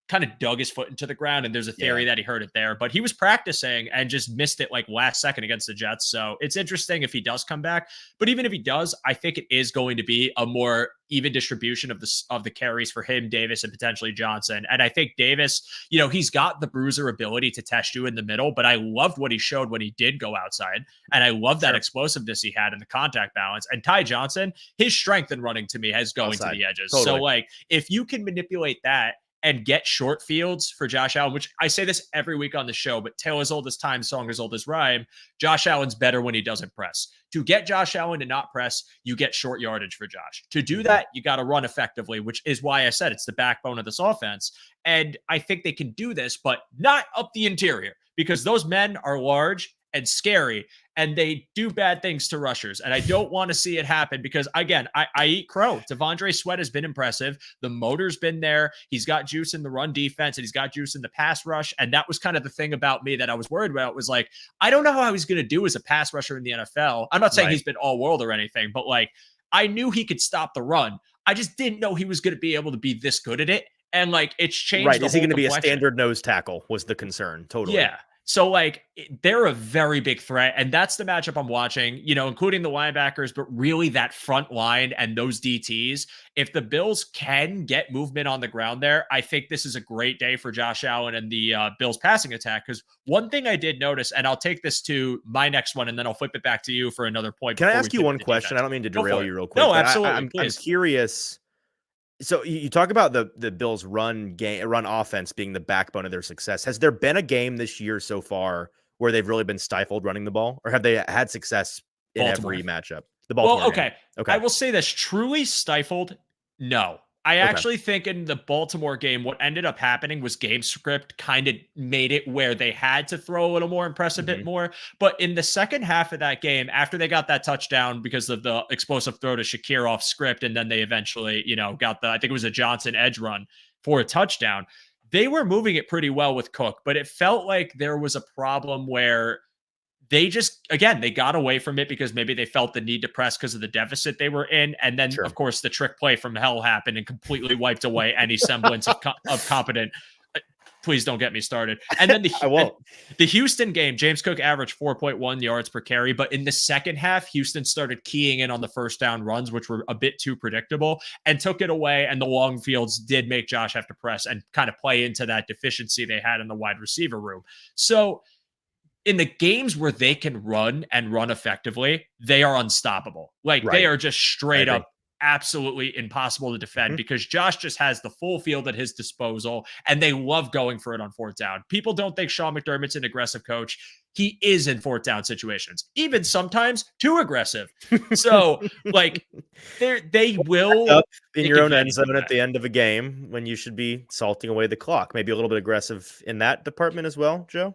kind of dug his foot into the ground, and there's a theory that he hurt it there, but he was practicing and just missed it like last second against the Jets. So it's interesting if he does come back, but even if he does, I think it is going to be a more even distribution of the carries for him, Davis, and potentially Johnson. And I think Davis, he's got the bruiser ability to test you in the middle, but I loved what he showed when he did go outside. And I love that explosiveness he had in the contact balance. And Ty Johnson, his strength in running to me has going outside to the edges. Totally. So if you can manipulate that and get short fields for Josh Allen, which I say this every week on the show, but tale as old as time, song as old as rhyme, Josh Allen's better when he doesn't press. To get Josh Allen to not press, you get short yardage for Josh. To do that, you got to run effectively, which is why I said it's the backbone of this offense. And I think they can do this, but not up the interior, because those men are large and scary, and they do bad things to rushers. And I don't want to see it happen because, again, I eat crow. Devondre Sweat has been impressive. The motor's been there. He's got juice in the run defense, and he's got juice in the pass rush. And that was kind of the thing about me that I was worried about, was I don't know how he's going to do as a pass rusher in the NFL. I'm not saying he's been all world or anything, but I knew he could stop the run. I just didn't know he was going to be able to be this good at it. And it's changed. Right. Is he going to be a standard nose tackle was the concern. Totally. Yeah. So they're a very big threat, and that's the matchup I'm watching, including the linebackers, but really that front line and those DTs. If the Bills can get movement on the ground there, I think this is a great day for Josh Allen and the Bills passing attack. Because one thing I did notice, and I'll take this to my next one, and then I'll flip it back to you for another point. Can I ask you one question? I don't mean to derail you real quick. No, absolutely. I'm curious. So you talk about the Bills' run offense being the backbone of their success. Has there been a game this year so far where they've really been stifled running the ball, or have they had success in every matchup? The Baltimore game. Okay. I will say this: truly stifled, no. I actually think in the Baltimore game, what ended up happening was game script kind of made it where they had to throw a little more and press a bit more. But in the second half of that game, after they got that touchdown because of the explosive throw to Shakir off script, and then they eventually, got I think it was a Johnson edge run for a touchdown. They were moving it pretty well with Cook, but it felt like there was a problem where they just, again, they got away from it because maybe they felt the need to press because of the deficit they were in. And then, of course, the trick play from hell happened and completely wiped away any semblance of competent. Please don't get me started. And then the Houston game, James Cook averaged 4.1 yards per carry. But in the second half, Houston started keying in on the first down runs, which were a bit too predictable, and took it away. And the long fields did make Josh have to press and kind of play into that deficiency they had in the wide receiver room. So in the games where they can run and run effectively, they are unstoppable. They are just straight up absolutely impossible to defend because Josh just has the full field at his disposal, and they love going for it on fourth down. People don't think Sean McDermott's an aggressive coach. He is in fourth down situations, even sometimes too aggressive. So, like, they will up in your own end zone at the end of a game when you should be salting away the clock. Maybe a little bit aggressive in that department as well, Joe.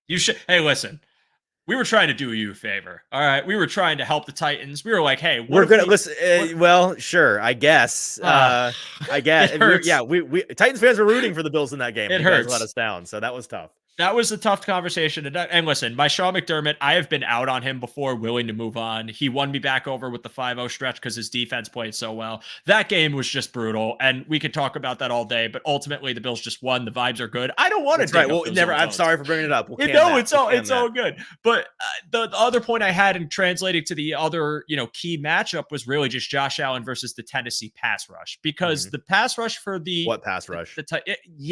You should. Hey, listen. We were trying to do you a favor. All right. We were trying to help the Titans. We were like, hey, we're going to listen. Well, sure. I guess. I guess. We Titans fans were rooting for the Bills in that game. It hurts. Guys let us down. So that was tough. That was a tough conversation. And listen, my Sean McDermott, I have been out on him before, willing to move on. He won me back over with the 5-0 stretch because his defense played so well. That game was just brutal, and we could talk about that all day, but ultimately the Bills just won. The vibes are good. I don't want to dig up those I'm sorry for bringing it up. It's all good. But the other point I had in translating to the other, key matchup was really just Josh Allen versus the Tennessee pass rush, because the pass rush for the... What pass rush? They're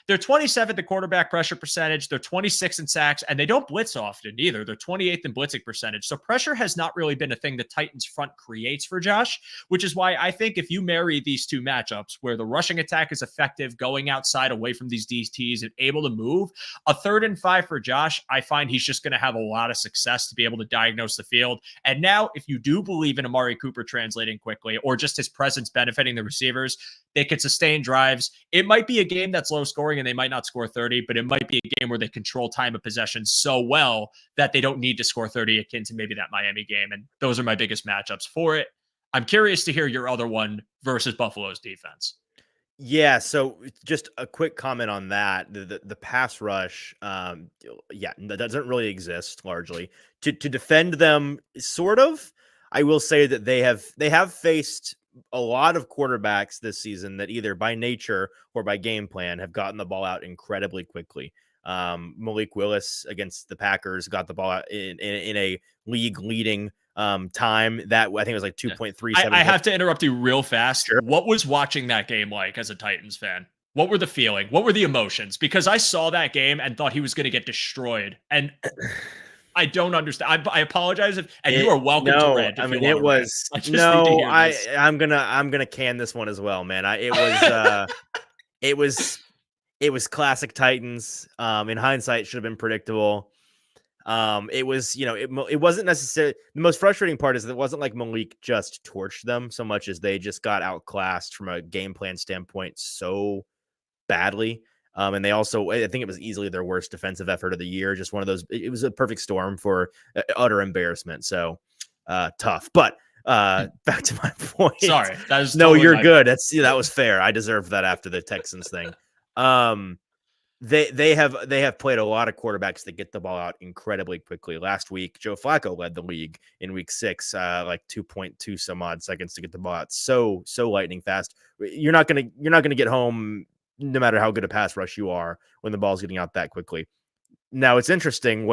27th in quarterback pressure percentage. They're 26th in sacks, and they don't blitz often either. They're 28th in blitzing percentage. So pressure has not really been a thing the Titans front creates for Josh, which is why I think if you marry these two matchups where the rushing attack is effective, going outside away from these DTs and able to move, a 3rd and 5 for Josh, I find he's just going to have a lot of success to be able to diagnose the field. And now if you do believe in Amari Cooper translating quickly, or just his presence benefiting the receivers, they could sustain drives. It might be a game that's low scoring and they might not score 30, but it might be a game where they control time of possession so well that they don't need to score 30, akin to maybe that Miami game. And those are my biggest matchups for it. I'm curious to hear your other one versus Buffalo's defense. Yeah, so just a quick comment on that. The pass rush, that doesn't really exist largely. To defend them, sort of, I will say that they have faced a lot of quarterbacks this season that either by nature or by game plan have gotten the ball out incredibly quickly. Malik Willis against the Packers got the ball out in a league leading time that I think it was like 2.37. I have to interrupt you real fast. Sure. What was watching that game like as a Titans fan? What were the feeling? What were the emotions? Because I saw that game and thought he was going to get destroyed. And I don't understand. I apologize you are welcome to rant. I mean, it was I'm gonna can this one as well, man. It was classic Titans. In hindsight, it should have been predictable. It was, it wasn't necessarily the most frustrating part is that it wasn't like Malik just torched them so much as they just got outclassed from a game plan standpoint so badly. And they also, I think it was easily their worst defensive effort of the year. Just one of those, it was a perfect storm for utter embarrassment. So tough, but back to my point. Sorry. You're good. That was fair. I deserved that after the Texans thing. They have played a lot of quarterbacks that get the ball out incredibly quickly. Last week, Joe Flacco led the league in week 6, like 2.2 some odd seconds to get the ball out. So lightning fast. You're not gonna get home no matter how good a pass rush you are when the ball's getting out that quickly. Now it's interesting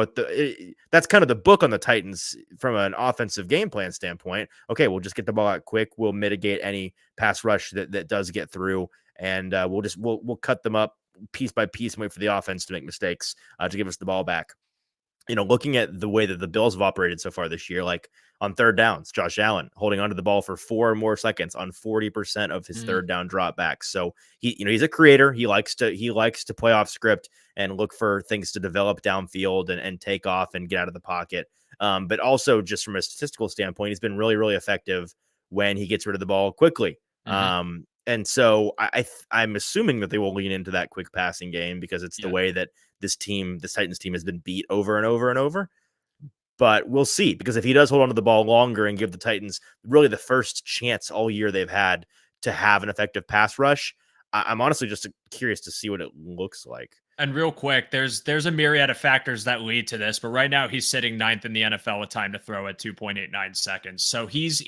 that's kind of the book on the Titans from an offensive game plan standpoint. Okay, we'll just get the ball out quick. We'll mitigate any pass rush that does get through, and we'll cut them up piece by piece and wait for the offense to make mistakes to give us the ball back. Looking at the way that the Bills have operated so far this year, like on third downs, Josh Allen holding onto the ball for 4 or more seconds on 40% of his third down dropbacks. So he's a creator. He likes to play off script and look for things to develop downfield and take off and get out of the pocket. But also just from a statistical standpoint, he's been really, really effective when he gets rid of the ball quickly. And so I'm assuming that they will lean into that quick passing game because it's the way that this Titans team has been beat over and over and over. But we'll see, because if he does hold on to the ball longer and give the Titans really the first chance all year they've had to have an effective pass rush, I'm honestly just curious to see what it looks like. And real quick, there's a myriad of factors that lead to this, but right now he's sitting 9th in the NFL with time to throw at 2.89 seconds. So he's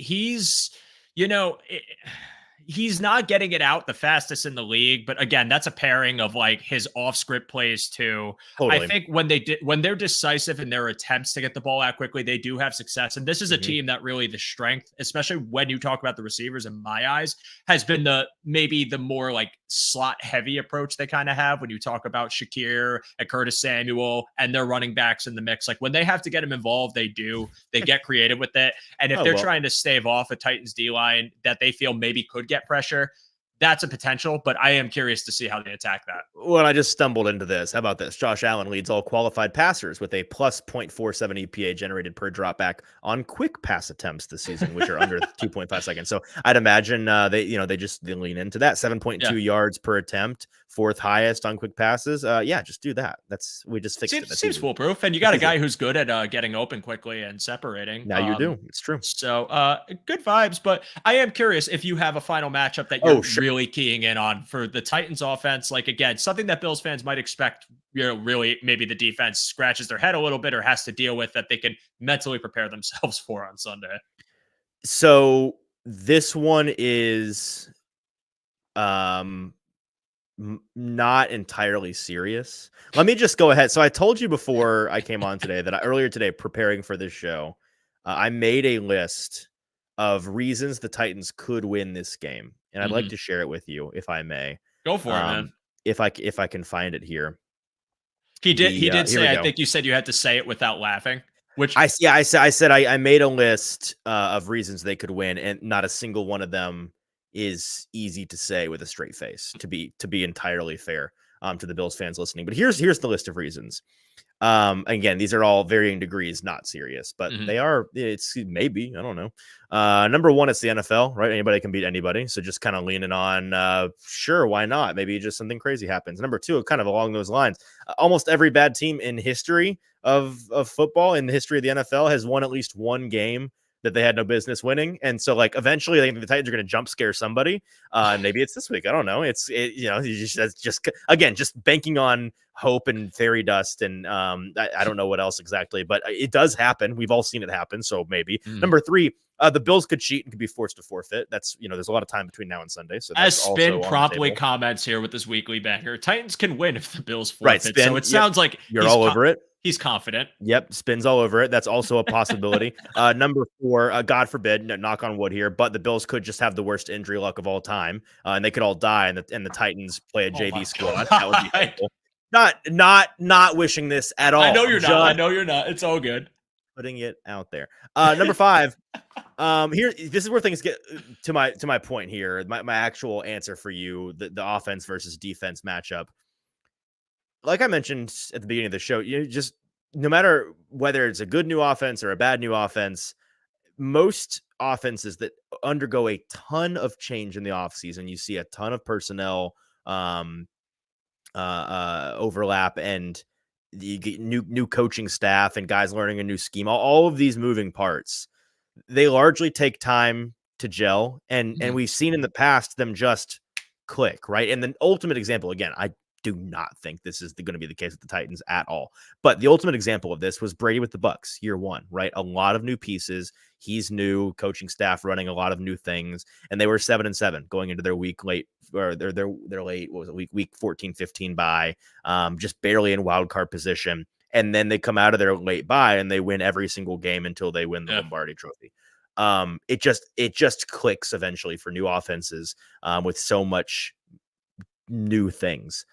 he's not getting it out the fastest in the league, but again, that's a pairing of like his off script plays too. I Totally. think when they're decisive in their attempts to get the ball out quickly, they do have success. And this is a team that really the strength, especially when you talk about the receivers in my eyes, has been maybe the more like slot heavy approach they kind of have when you talk about Shakir and Curtis Samuel and their running backs in the mix. Like when they have to get them involved, they get creative with it. And if they're trying to stave off a Titans D line that they feel maybe could get pressure, that's a potential, but I am curious to see how they attack that. Well, I just stumbled into this. How about this? Josh Allen leads all qualified passers with a plus 0.47 EPA generated per dropback on quick pass attempts this season, which are under 2.5 seconds. So I'd imagine they lean into that. 7.2 yards per attempt, fourth highest on quick passes. Just do that. We just fixed it. Seems foolproof. And you got a guy who's good at getting open quickly and separating. Now you do. It's true. So good vibes, but I am curious if you have a final matchup that you're really keying in on for the Titans offense. Like, again, something that Bills fans might expect, really maybe the defense scratches their head a little bit or has to deal with that they can mentally prepare themselves for on Sunday. So this one is not entirely serious. Let me just go ahead. So I told you before I came on today that earlier today, preparing for this show, I made a list of reasons the Titans could win this game. And I'd like to share it with you, if I may. Go for it, man. If I can find it here. He did say, I think you said you had to say it without laughing. Which I said I made a list of reasons they could win, and not a single one of them is easy to say with a straight face, to be entirely fair to the Bills fans listening. But here's the list of reasons. Again, these are all varying degrees, not serious, but it's maybe, I don't know. Number one, it's the NFL, right? Anybody can beat anybody. So just kind of leaning on, sure, why not? Maybe just something crazy happens. Number two, kind of along those lines, almost every bad team in history of football, in the history of the NFL, has won at least one game that they had no business winning. And so like eventually the Titans are going to jump scare somebody. Maybe it's this week. I don't know. That's just again, just banking on hope and fairy dust. And I don't know what else exactly, but it does happen. We've all seen it happen. So maybe Number three, the Bills could cheat and could be forced to forfeit. That's, there's a lot of time between now and Sunday. So as Spin promptly comments here with this weekly banger, Titans can win if the Bills forfeit. Right, Spin, so it sounds like you're all over it. He's confident. Yep, Spin's all over it. That's also a possibility. Number four, God forbid, knock on wood here, but the Bills could just have the worst injury luck of all time, and they could all die, and the Titans play a JV squad. That would be helpful. Not wishing this at all. I know you're not. It's all good. Putting it out there. Number five. Here, this is where things get to my point here. My actual answer for you, the offense versus defense matchup. Like I mentioned at the beginning of the show, just no matter whether it's a good new offense or a bad new offense, most offenses that undergo a ton of change in the offseason, you see a ton of personnel overlap, and you get new coaching staff and guys learning a new scheme. All of these moving parts, they largely take time to gel, and we've seen in the past them just click, right? And the ultimate example, again, I do not think this is going to be the case with the Titans at all. But the ultimate example of this was Brady with the Bucks, year one, right? A lot of new pieces. He's new, coaching staff running a lot of new things, and they were 7-7 going into their week late, or their late, what was it, week 14, 15 bye, just barely in wild card position. And then they come out of their late bye and they win every single game until they win the Lombardi Trophy. It just clicks eventually for new offenses with so much new things.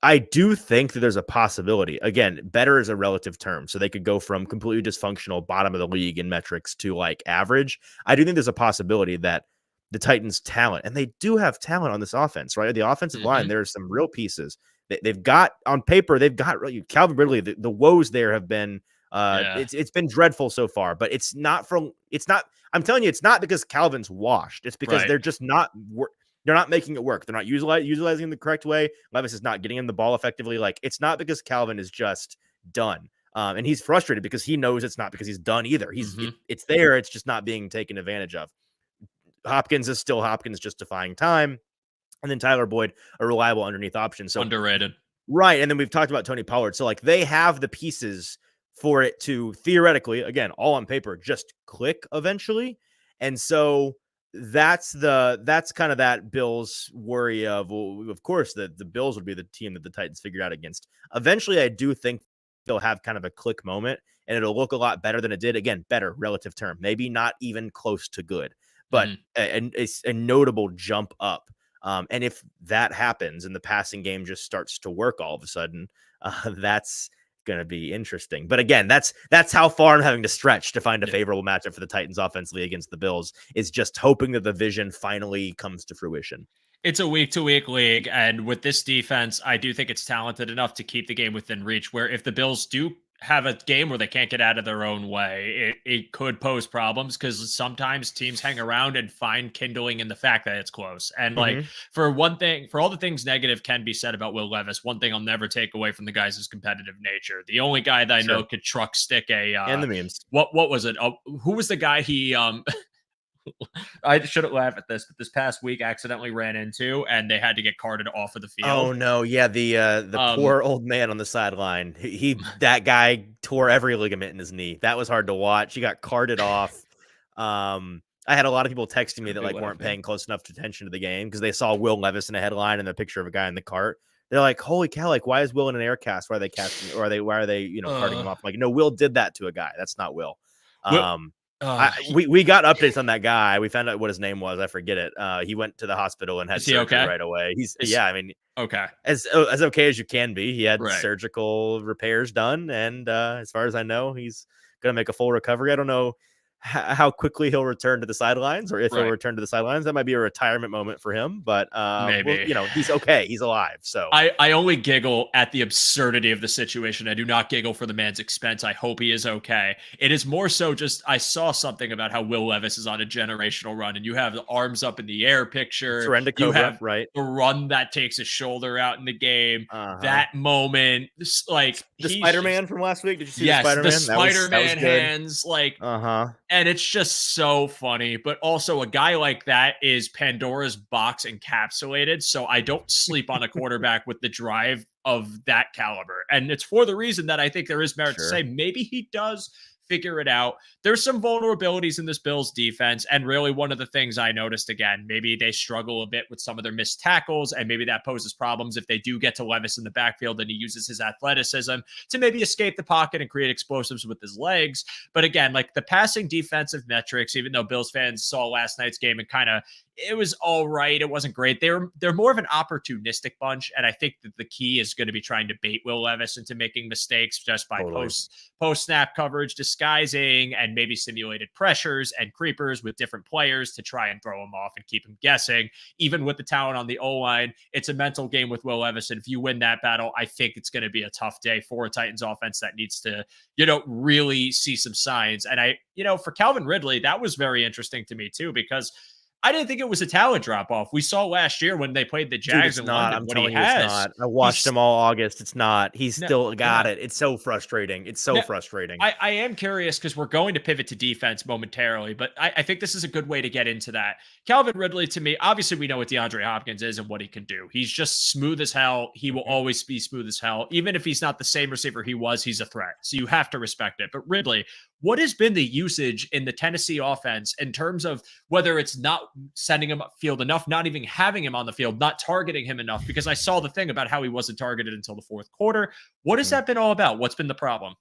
I do think that there's a possibility. Again, better is a relative term. So they could go from completely dysfunctional bottom of the league in metrics to like average. I do think there's a possibility that the Titans' talent, and they do have talent on this offense, right? The offensive line, there are some real pieces. They've got on paper, they've got really Calvin Ridley. The woes there have been it's been dreadful so far, but I'm telling you, it's not because Calvin's washed. It's because they're just not they're not making it work. They're not utilizing the correct way. Levis is not getting him the ball effectively. Like, it's not because Calvin is just done. And he's frustrated because he knows it's not because he's done either. It's there. It's just not being taken advantage of. Hopkins is still Hopkins, just defying time. And then Tyler Boyd, a reliable underneath option. So underrated. Right. And then we've talked about Tony Pollard. So like they have the pieces for it to theoretically, again, all on paper, just click eventually. And so that's kind of that Bills worry of, well, of course, the Bills would be the team that the Titans figured out against. Eventually, I do think they'll have kind of a click moment, and it'll look a lot better than it did. Again, better relative term, maybe not even close to good, but it's a notable jump up. And if that happens and the passing game just starts to work all of a sudden, that's going to be interesting. But again, that's how far I'm having to stretch to find a favorable matchup for the Titans offensively against the Bills, is just hoping that the vision finally comes to fruition. It's a week-to-week league, and with this defense, I do think it's talented enough to keep the game within reach, where if the Bills do have a game where they can't get out of their own way, it could pose problems, because sometimes teams hang around and find kindling in the fact that it's close. And like, for one thing, for all the things negative can be said about Will Levis, one thing I'll never take away from the guy's is competitive nature. The only guy that I know could truck stick and the memes. What was it? Who was the guy he I shouldn't laugh at this, but this past week accidentally ran into, and they had to get carted off of the field. Oh no, yeah, the poor old man on the sideline. He that guy tore every ligament in his knee. That was hard to watch. He got carted off. I had a lot of people texting me that like weren't paying close enough attention to the game because they saw Will Levis in a headline and the picture of a guy in the cart. They're like, "Holy cow! Like, why is Will in an air cast? Why are they casting? Or why are they carting him off?" Like, no, Will did that to a guy. That's not Will. We got updates on that guy. We found out what his name was. I forget it. He went to the hospital and had surgery right away. I mean, okay, as okay as you can be. He had surgical repairs done, and as far as I know, he's gonna make a full recovery. I don't know how quickly he'll return to the sidelines, or if he'll return to the sidelines. That might be a retirement moment for him, but maybe he's okay. He's alive. So I only giggle at the absurdity of the situation. I do not giggle for the man's expense. I hope he is okay. It is more so just I saw something about how Will Levis is on a generational run, and you have the arms up in the air picture. You have the run that takes his shoulder out in the game. That moment, like the Spider-Man from last week. Did you see the Spider-Man? The Spider-Man hands, like and it's just so funny. But also, a guy like that is Pandora's box encapsulated. So I don't sleep on a quarterback with the drive of that caliber. And it's for the reason that I think there is merit to say maybe he does figure it out. There's some vulnerabilities in this Bills defense. And really, one of the things I noticed, again, maybe they struggle a bit with some of their missed tackles, and maybe that poses problems if they do get to Levis in the backfield and he uses his athleticism to maybe escape the pocket and create explosives with his legs. But again, like the passing defensive metrics, even though Bills fans saw last night's game and kind of, it was all right, it wasn't great. They're more of an opportunistic bunch, and I think that the key is going to be trying to bait Will Levis into making mistakes just by post snap coverage, disguising, and maybe simulated pressures and creepers with different players to try and throw him off and keep him guessing. Even with the talent on the O-line, it's a mental game with Will Levis, and if you win that battle, I think it's going to be a tough day for a Titans offense that needs to, really see some signs. And for Calvin Ridley, that was very interesting to me too, because I didn't think it was a talent drop off. We saw last year when they played the Jags in London. I'm telling you, it's not. I watched him all August. It's not. He's still got it. It's so frustrating. It's so frustrating. I am curious because we're going to pivot to defense momentarily, but I think this is a good way to get into that. Calvin Ridley, to me, obviously we know what DeAndre Hopkins is and what he can do. He's just smooth as hell. He will always be smooth as hell. Even if he's not the same receiver he was, he's a threat. So you have to respect it. But Ridley, what has been the usage in the Tennessee offense in terms of whether it's not sending him upfield enough, not even having him on the field, not targeting him enough? Because I saw the thing about how he wasn't targeted until the fourth quarter. What has that been all about? What's been the problem?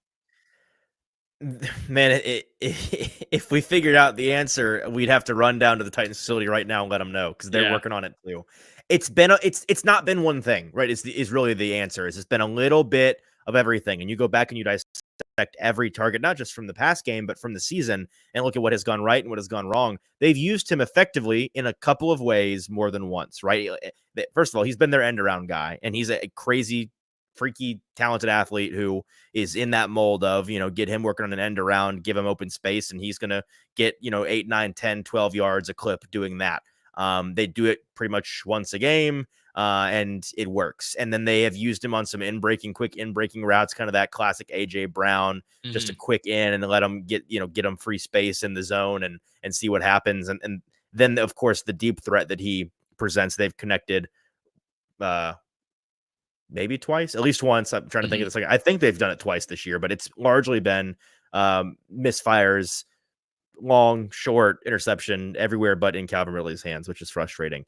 Man, if we figured out the answer, we'd have to run down to the Titans facility right now and let them know, because they're working on it too. It's not been one thing, right? Is really the answer. It's been a little bit of everything, and you go back and you dissect every target, not just from the past game, but from the season, and look at what has gone right and what has gone wrong. They've used him effectively in a couple of ways more than once, right? First of all, he's been their end around guy, and he's a crazy, freaky, talented athlete who is in that mold of, get him working on an end around, give him open space, and he's going to get, 8, 9, 10, 12 yards a clip doing that. They do it pretty much once a game. And it works. And then they have used him on some quick in-breaking routes, kind of that classic AJ Brown, just a quick in and let him get him free space in the zone and see what happens. And then of course the deep threat that he presents, they've connected, maybe twice, at least once. I'm trying to think of this. I think they've done it twice this year, but it's largely been misfires long, short, interception everywhere but in Calvin Ridley's hands, which is frustrating.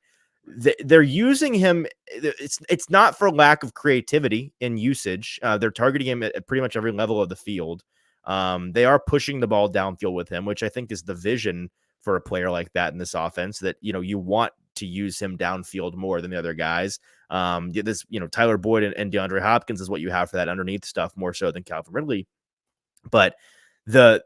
They're using him. It's not for lack of creativity in usage. They're targeting him at pretty much every level of the field. They are pushing the ball downfield with him, which I think is the vision for a player like that in this offense, that, you want to use him downfield more than the other guys. Tyler Boyd and DeAndre Hopkins is what you have for that underneath stuff more so than Calvin Ridley. But the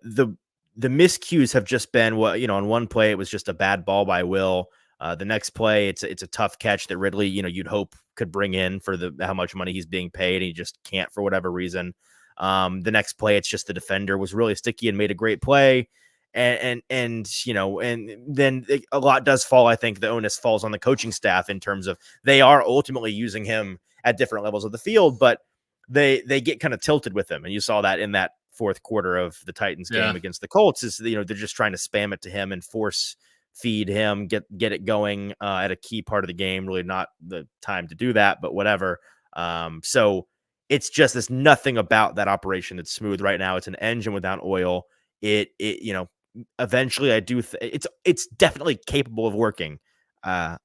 miscues have just been on one play, it was just a bad ball by Will. The next play, it's a tough catch that Ridley, you'd hope could bring in for how much money he's being paid, and he just can't for whatever reason. The next play, it's just the defender was really sticky and made a great play. And then a lot does fall. I think the onus falls on the coaching staff in terms of they are ultimately using him at different levels of the field, but they get kind of tilted with him. And you saw that in that fourth quarter of the Titans game against the Colts is, they're just trying to spam it to him and force feed him, get it going at a key part of the game. Really not the time to do that, but whatever. So it's just, there's nothing about that operation that's smooth right now. It's an engine without oil. Eventually I do. It's definitely capable of working. I'll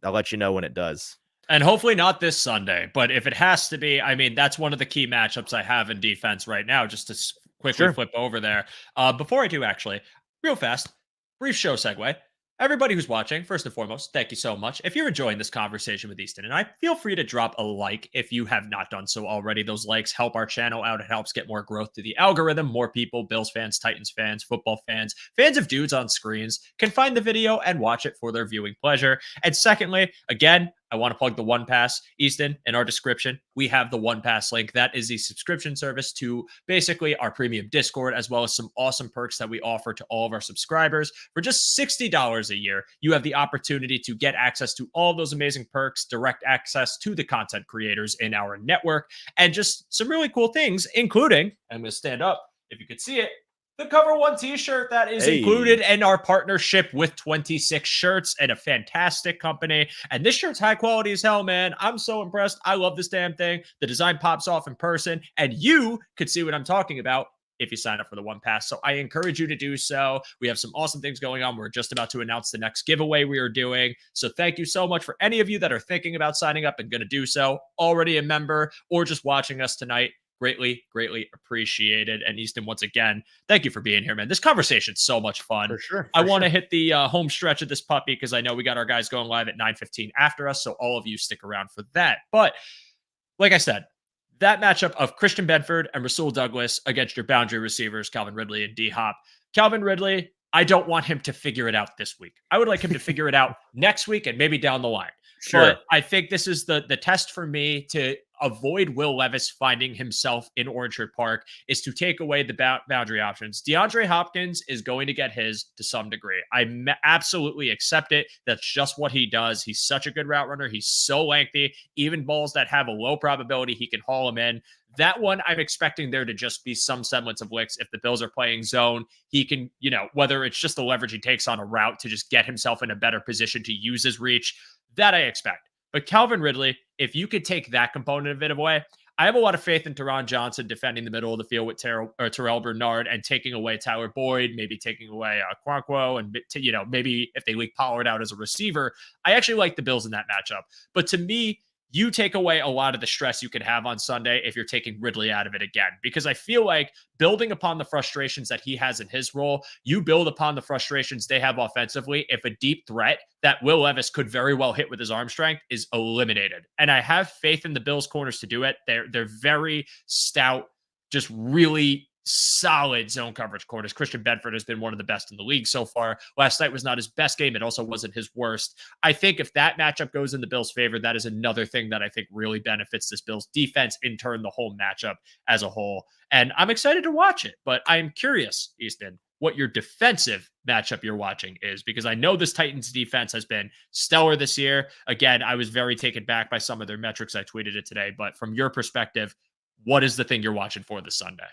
let you know when it does. And hopefully not this Sunday, but if it has to be, I mean, that's one of the key matchups I have in defense right now, just to quickly flip over there. Before I do, actually, real fast, brief show segue. Everybody who's watching, first and foremost, thank you so much. If you're enjoying this conversation with Easton and I, feel free to drop a like if you have not done so already. Those likes help our channel out. It helps get more growth to the algorithm. More people, Bills fans, Titans fans, football fans, fans of dudes on screens, can find the video and watch it for their viewing pleasure. And secondly, again, I want to plug the One Pass. Easton, in our description, we have the One Pass link. That is the subscription service to basically our premium Discord, as well as some awesome perks that we offer to all of our subscribers. For just $60 a year, you have the opportunity to get access to all those amazing perks, direct access to the content creators in our network, and just some really cool things, including, I'm going to stand up if you could see it, the Cover One t-shirt that is included in our partnership with 26 Shirts, and a fantastic company. And this shirt's high quality as hell, man. I'm so impressed. I love this damn thing. The design pops off in person, and you could see what I'm talking about if you sign up for the One Pass. So I encourage you to do so. We have some awesome things going on. We're just about to announce the next giveaway we are doing. So thank you so much for any of you that are thinking about signing up and going to do so, already a member or just watching us tonight. Greatly, greatly appreciated. And Easton, once again, thank you for being here, man. This conversation's so much fun. For sure. I want to hit the home stretch of this puppy because I know we got our guys going live at 9:15 after us, so all of you stick around for that. But like I said, that matchup of Christian Bedford and Rasul Douglas against your boundary receivers, Calvin Ridley and D-Hop. Calvin Ridley, I don't want him to figure it out this week. I would like him to figure it out next week and maybe down the line. Sure. But I think this is the test for me to avoid Will Levis finding himself in Orchard Park, is to take away the boundary options. DeAndre Hopkins is going to get his to some degree. I absolutely accept it. That's just what he does. He's such a good route runner. He's so lengthy. Even balls that have a low probability, he can haul them in. That one, I'm expecting there to just be some semblance of licks. If the Bills are playing zone, he can, whether it's just the leverage he takes on a route to just get himself in a better position to use his reach, that I expect. But Calvin Ridley, if you could take that component of it away, I have a lot of faith in Teron Johnson defending the middle of the field with Terrell Bernard and taking away Tyler Boyd, maybe taking away Quanquo, and maybe if they leak Pollard out as a receiver. I actually like the Bills in that matchup. But to me, you take away a lot of the stress you could have on Sunday if you're taking Ridley out of it again, because I feel like building upon the frustrations that he has in his role, you build upon the frustrations they have offensively if a deep threat that Will Levis could very well hit with his arm strength is eliminated. And I have faith in the Bills corners to do it. They're very stout, just really solid zone coverage corners. Christian Bedford has been one of the best in the league so far. Last night was not his best game. It also wasn't his worst. I think if that matchup goes in the Bills' favor, that is another thing that I think really benefits this Bills defense, in turn, the whole matchup as a whole. And I'm excited to watch it, but I'm curious, Easton, what your defensive matchup you're watching is, because I know this Titans defense has been stellar this year. Again, I was very taken back by some of their metrics. I tweeted it today, but from your perspective, what is the thing you're watching for this Sunday?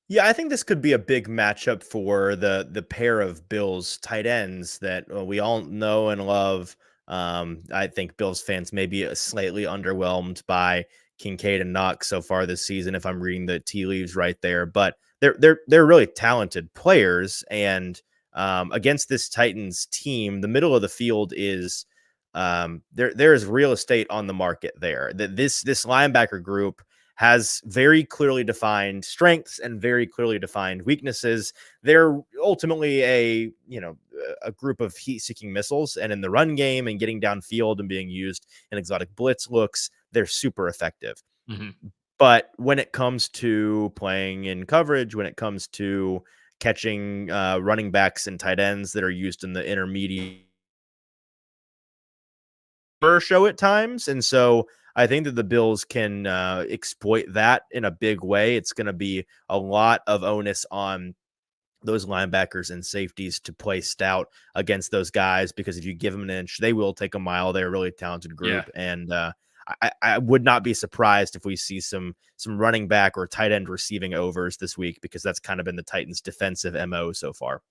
Yeah, I think this could be a big matchup for the pair of Bills tight ends that we all know and love. I think Bills fans may be slightly underwhelmed by Kincaid and Knox so far this season, if I'm reading the tea leaves right there. But they're really talented players, and against this Titans team, the middle of the field is there is real estate on the market there. That this linebacker group has very clearly defined strengths and very clearly defined weaknesses. They're ultimately a group of heat-seeking missiles, and in the run game and getting downfield and being used in exotic blitz looks, they're super effective. Mm-hmm. But when it comes to playing in coverage, when it comes to catching running backs and tight ends that are used in the intermediate show at times. And so I think that the Bills can exploit that in a big way. It's going to be a lot of onus on those linebackers and safeties to play stout against those guys, because if you give them an inch, they will take a mile. They're a really talented group. Yeah. And I would not be surprised if we see some running back or tight end receiving overs this week, because that's kind of been the Titans' defensive MO so far.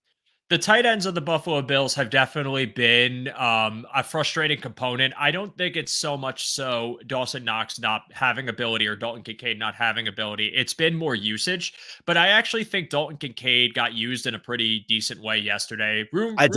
The tight ends of the Buffalo Bills have definitely been a frustrating component. I don't think it's so much so Dawson Knox not having ability or Dalton Kincaid not having ability. It's been more usage, but I actually think Dalton Kincaid got used in a pretty decent way yesterday. I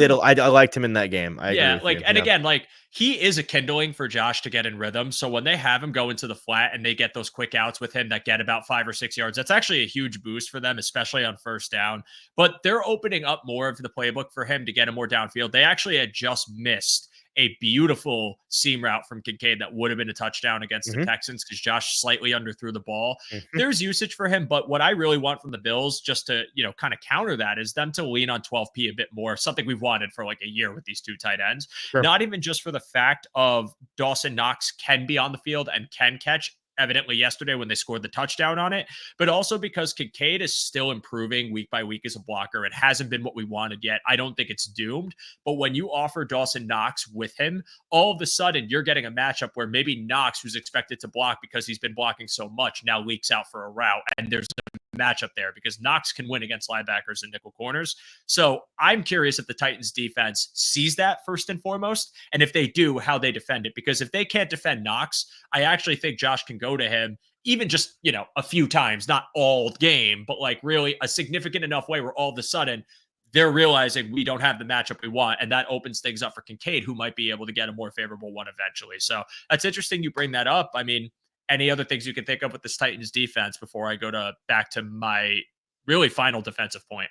liked him in that game. I agree with you. Again, he is a kindling for Josh to get in rhythm. So when they have him go into the flat and they get those quick outs with him that get about 5 or 6 yards, that's actually a huge boost for them, especially on first down. But they're opening up more of the playbook for him to get him more downfield. They actually had just missed a beautiful seam route from Kincaid that would have been a touchdown against the Texans because Josh slightly underthrew the ball. There's usage for him, but what I really want from the Bills, just to, kind of counter that, is them to lean on 12P a bit more, something we've wanted for like a year with these two tight ends. Sure. Not even just for the fact of Dawson Knox can be on the field and can catch, evidently yesterday when they scored the touchdown on it, but also because Kincaid is still improving week by week as a blocker. It hasn't been what we wanted yet. I don't think it's doomed, but when you offer Dawson Knox with him, all of a sudden you're getting a matchup where maybe Knox, who's expected to block because he's been blocking so much, now leaks out for a route, and there's a matchup there because Knox can win against linebackers and nickel corners. So I'm curious if the Titans defense sees that first and foremost, and if they do, how they defend it, because if they can't defend Knox, I actually think Josh can go to him even just, a few times, not all game, but like really a significant enough way where all of a sudden they're realizing we don't have the matchup we want. And that opens things up for Kincaid, who might be able to get a more favorable one eventually. So that's interesting you bring that up. I mean, any other things you can think of with this Titans defense before I go back to my really final defensive point?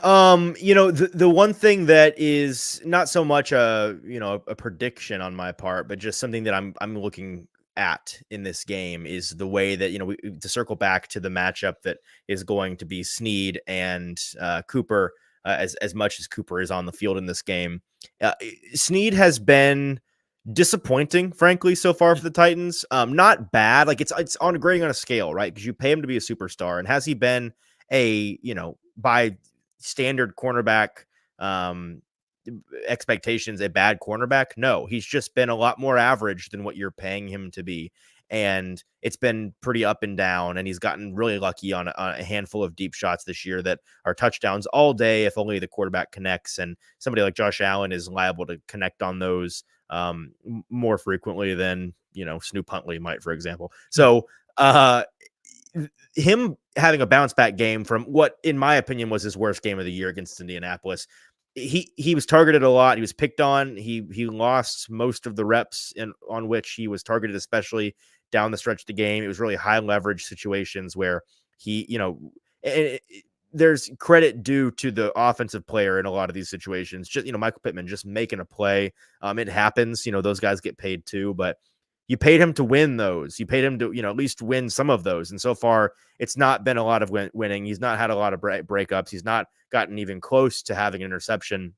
The one thing that is not so much a prediction on my part, but just something that I'm looking at in this game is the way that, to circle back to the matchup that is going to be Sneed and Cooper, as much as Cooper is on the field in this game. Sneed has been disappointing, frankly, so far for the Titans. Not bad. Like it's on grading on a scale, right? Because you pay him to be a superstar. And has he been a, by standard cornerback expectations, a bad cornerback? No, he's just been a lot more average than what you're paying him to be. And it's been pretty up and down, and he's gotten really lucky on a handful of deep shots this year that are touchdowns all day if only the quarterback connects. And somebody like Josh Allen is liable to connect on those more frequently than, Snoop Huntley might, for example. So him having a bounce back game from what, in my opinion, was his worst game of the year against Indianapolis. He was targeted a lot. He was picked on. He lost most of the reps on which he was targeted, especially down the stretch of the game. It was really high leverage situations where he, there's credit due to the offensive player in a lot of these situations. Just, Michael Pittman just making a play. It happens, those guys get paid too, but you paid him to win those. You paid him to, at least win some of those. And so far, it's not been a lot of winning. He's not had a lot of breakups. He's not gotten even close to having an interception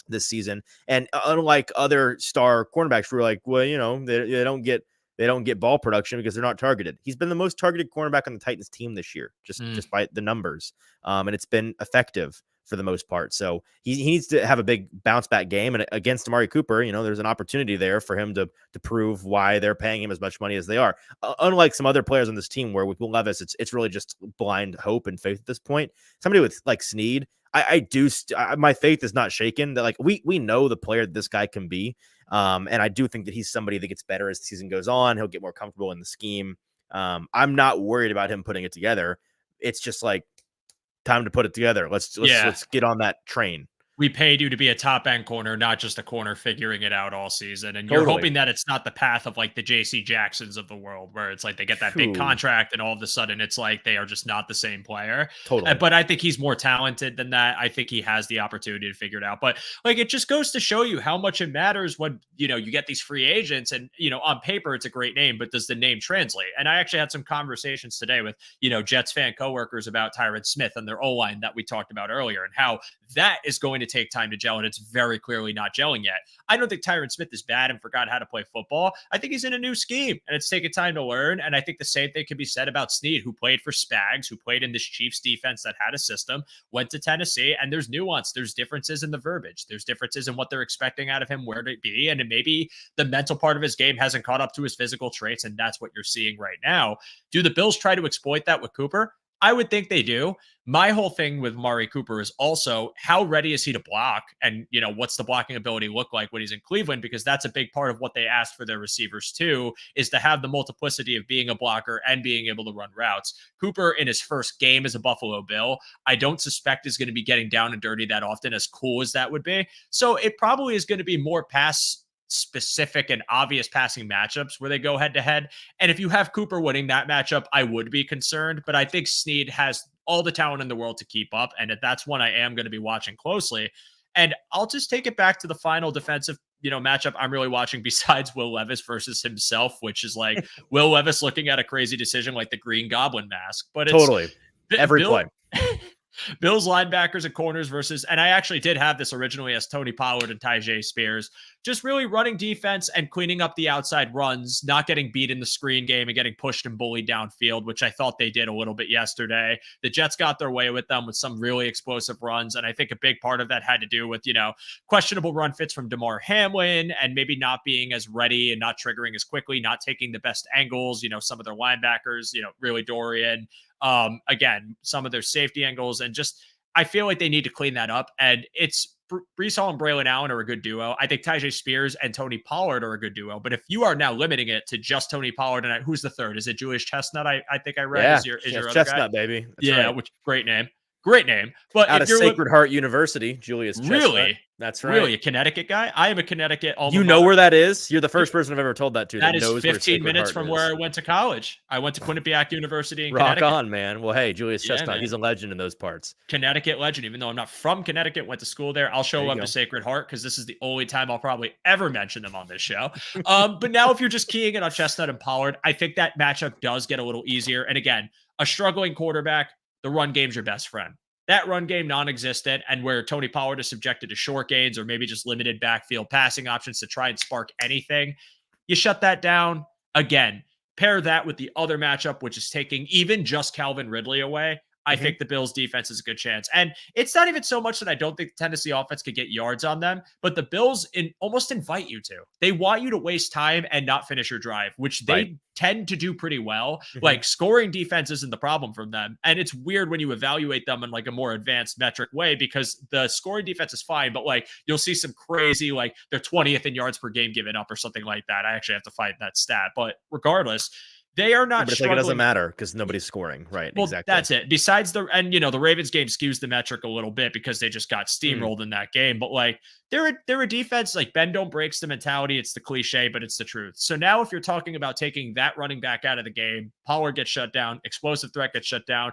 this season. And unlike other star cornerbacks, who are like, well, they don't get ball production because they're not targeted. He's been the most targeted cornerback on the Titans team this year, just by the numbers. And it's been effective for the most part. So he needs to have a big bounce back game. And against Amari Cooper, there's an opportunity there for him to prove why they're paying him as much money as they are. Unlike some other players on this team where with Levis, it's really just blind hope and faith at this point. Somebody with like Sneed, my faith is not shaken. That we know the player that this guy can be. And I do think that he's somebody that gets better as the season goes on. He'll get more comfortable in the scheme. I'm not worried about him putting it together. it's just like time to put it together. Let's get on that train. We paid you to be a top end corner, not just a corner figuring it out all season. And Totally. you're hoping that it's not the path of like the JC Jacksons of the world, where it's like they get that big contract and all of a sudden it's like they are just not the same player. Totally. But I think he's more talented than that. I think he has the opportunity to figure it out. But like it just goes to show you how much it matters when, you know, you get these free agents and, you know, on paper it's a great name, but does the name translate? And I actually had some conversations today with, you know, Jets fan coworkers about Tyron Smith and their O-line that we talked about earlier and how that is going to take time to gel, and it's very clearly not gelling yet. I don't think Tyron Smith is bad and forgot how to play football. I think he's in a new scheme, and it's taken time to learn, and I think the same thing can be said about Sneed, who played for Spags, who played in this Chiefs defense that had a system, went to Tennessee, and there's nuance. There's differences in the verbiage. There's differences in what they're expecting out of him, where to be, and maybe the mental part of his game hasn't caught up to his physical traits, and that's what you're seeing right now. Do the Bills try to exploit that with Cooper? I would think they do. My whole thing with Amari Cooper is also how ready is he to block? And, you know, what's the blocking ability look like when he's in Cleveland? Because that's a big part of what they asked for their receivers too, is to have the multiplicity of being a blocker and being able to run routes. Cooper in his first game as a Buffalo Bill, I don't suspect is going to be getting down and dirty that often, as cool as that would be. So it probably is going to be more pass specific and obvious passing matchups where they go head to head. And if you have Cooper winning that matchup, I would be concerned, but I think Sneed has all the talent in the world to keep up. And that's one I am going to be watching closely. And I'll just take it back to the final defensive, you know, matchup I'm really watching besides Will Levis versus himself, which is like Will Levis looking at a crazy decision like the Green Goblin mask. But it's totally every play. Bills linebackers and corners versus, and I actually did have this originally as Tony Pollard and Tyjae Spears, just really running defense and cleaning up the outside runs, not getting beat in the screen game and getting pushed and bullied downfield, which I thought they did a little bit yesterday. The Jets got their way with them with some really explosive runs. And I think a big part of that had to do with, you know, questionable run fits from DeMar Hamlin and maybe not being as ready and not triggering as quickly, not taking the best angles, you know, some of their linebackers, you know, really Dorian, again, some of their safety angles, and just I feel like they need to clean that up. And it's Breece Hall and Braylon Allen are a good duo. I think Tyjae Spears and Tony Pollard are a good duo. But if you are now limiting it to just Tony Pollard, and who's the third? Is it Julius Chestnut? I think I read. Yeah, is your other Chestnut, guy? baby. That's yeah, right. which great name. Great name. But out if of you're Sacred Heart University, Julius Chestnut. Really? That's right. Really? A Connecticut guy? I am a Connecticut alma You know mater. where that is? You're the first person I've ever told that to. That is knows 15 minutes from is. where I went to college. I went to Quinnipiac University in Rock Connecticut. on, man. Well, hey, Julius Chestnut, man. he's a legend in those parts. Connecticut legend, even though I'm not from Connecticut, went to school there. I'll show up to Sacred Heart because this is the only time I'll probably ever mention them on this show. But now if you're just keying it on Chestnut and Pollard, I think that matchup does get a little easier. And again, a struggling quarterback, the run game's your best friend. That run game non-existent, and where Tony Pollard is subjected to short gains or maybe just limited backfield passing options to try and spark anything, you shut that down. Again, pair that with the other matchup, which is taking even just Calvin Ridley away. I think the Bills defense is a good chance. And it's not even so much that I don't think the Tennessee offense could get yards on them, but the Bills almost invite you to. They want you to waste time and not finish your drive, which they tend to do pretty well. Like scoring defense isn't the problem from them. And it's weird when you evaluate them in like a more advanced metric way, because the scoring defense is fine, but like you'll see some crazy, like they're 20th in yards per game given up or something like that. I actually have to find that stat, but regardless, they are not. But it's like it doesn't matter because nobody's scoring, right? Well, exactly. That's it. Besides the Ravens game skews the metric a little bit because they just got steamrolled in that game. But like they're a defense, like bend don't breaks the mentality. It's the cliche, but it's the truth. So now if you're talking about taking that running back out of the game, Pollard gets shut down, explosive threat gets shut down.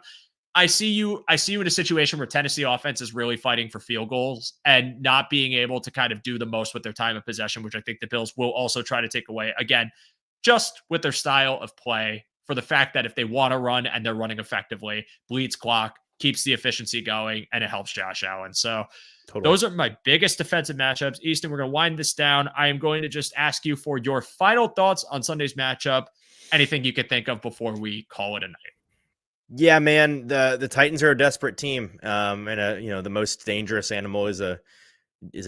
I see you in a situation where Tennessee offense is really fighting for field goals and not being able to kind of do the most with their time of possession, which I think the Bills will also try to take away. Again, just with their style of play, for the fact that if they want to run and they're running effectively, bleeds clock, keeps the efficiency going, and it helps Josh Allen. So those are my biggest defensive matchups. Easton, we're going to wind this down. I am going to just ask you for your final thoughts on Sunday's matchup. Anything you could think of before we call it a night. Yeah, man, the Titans are a desperate team. And the most dangerous animal is a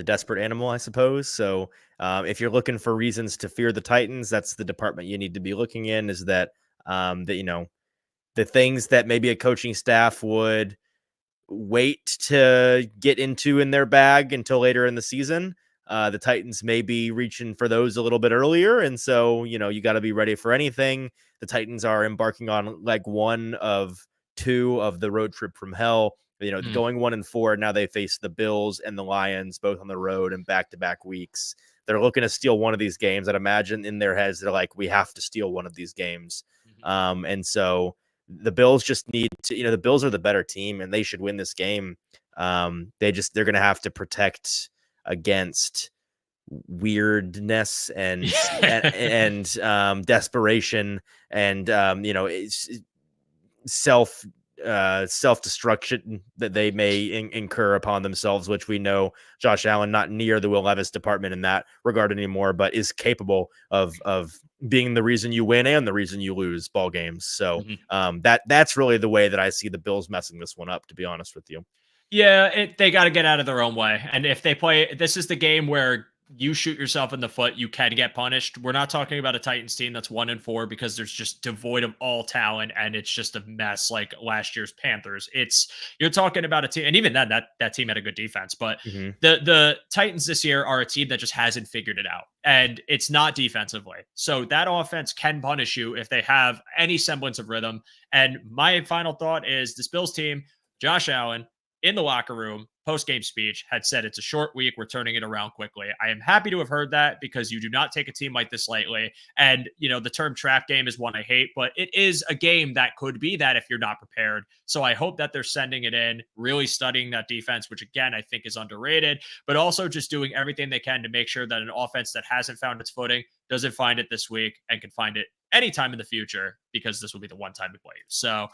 desperate animal, I suppose. So if you're looking for reasons to fear the Titans, that's the department you need to be looking in, is that the things that maybe a coaching staff would wait to get into in their bag until later in the season. The Titans may be reaching for those a little bit earlier. And so, you got to be ready for anything. The Titans are embarking on leg one of 2 of the road trip from hell. Going 1-4. Now they face the Bills and the Lions both on the road in back-to-back weeks. They're looking to steal one of these games. I'd imagine in their heads, they're like, we have to steal one of these games. And so the Bills just need to, the Bills are the better team and they should win this game. They're going to have to protect against weirdness and desperation and self-destruction that they may incur upon themselves, which we know Josh Allen not near the Will Levis department in that regard anymore, but is capable of being the reason you win and the reason you lose ball games. So that's really the way that I see the Bills messing this one up, to be honest with you. Yeah, they got to get out of their own way. And if they play, this is the game where you shoot yourself in the foot, you can get punished. We're not talking about a Titans team that's 1-4 because there's just devoid of all talent and it's just a mess like last year's Panthers. You're talking about a team, and even then that team had a good defense, but the Titans this year are a team that just hasn't figured it out. And it's not defensively. So that offense can punish you if they have any semblance of rhythm. And my final thought is this Bills team, Josh Allen, in the locker room, post-game speech, had said it's a short week. We're turning it around quickly. I am happy to have heard that because you do not take a team like this lightly. And, the term trap game is one I hate, but it is a game that could be that if you're not prepared. So I hope that they're sending it in, really studying that defense, which again, I think is underrated, but also just doing everything they can to make sure that an offense that hasn't found its footing doesn't find it this week and can find it anytime in the future, because this will be the one time we play you. So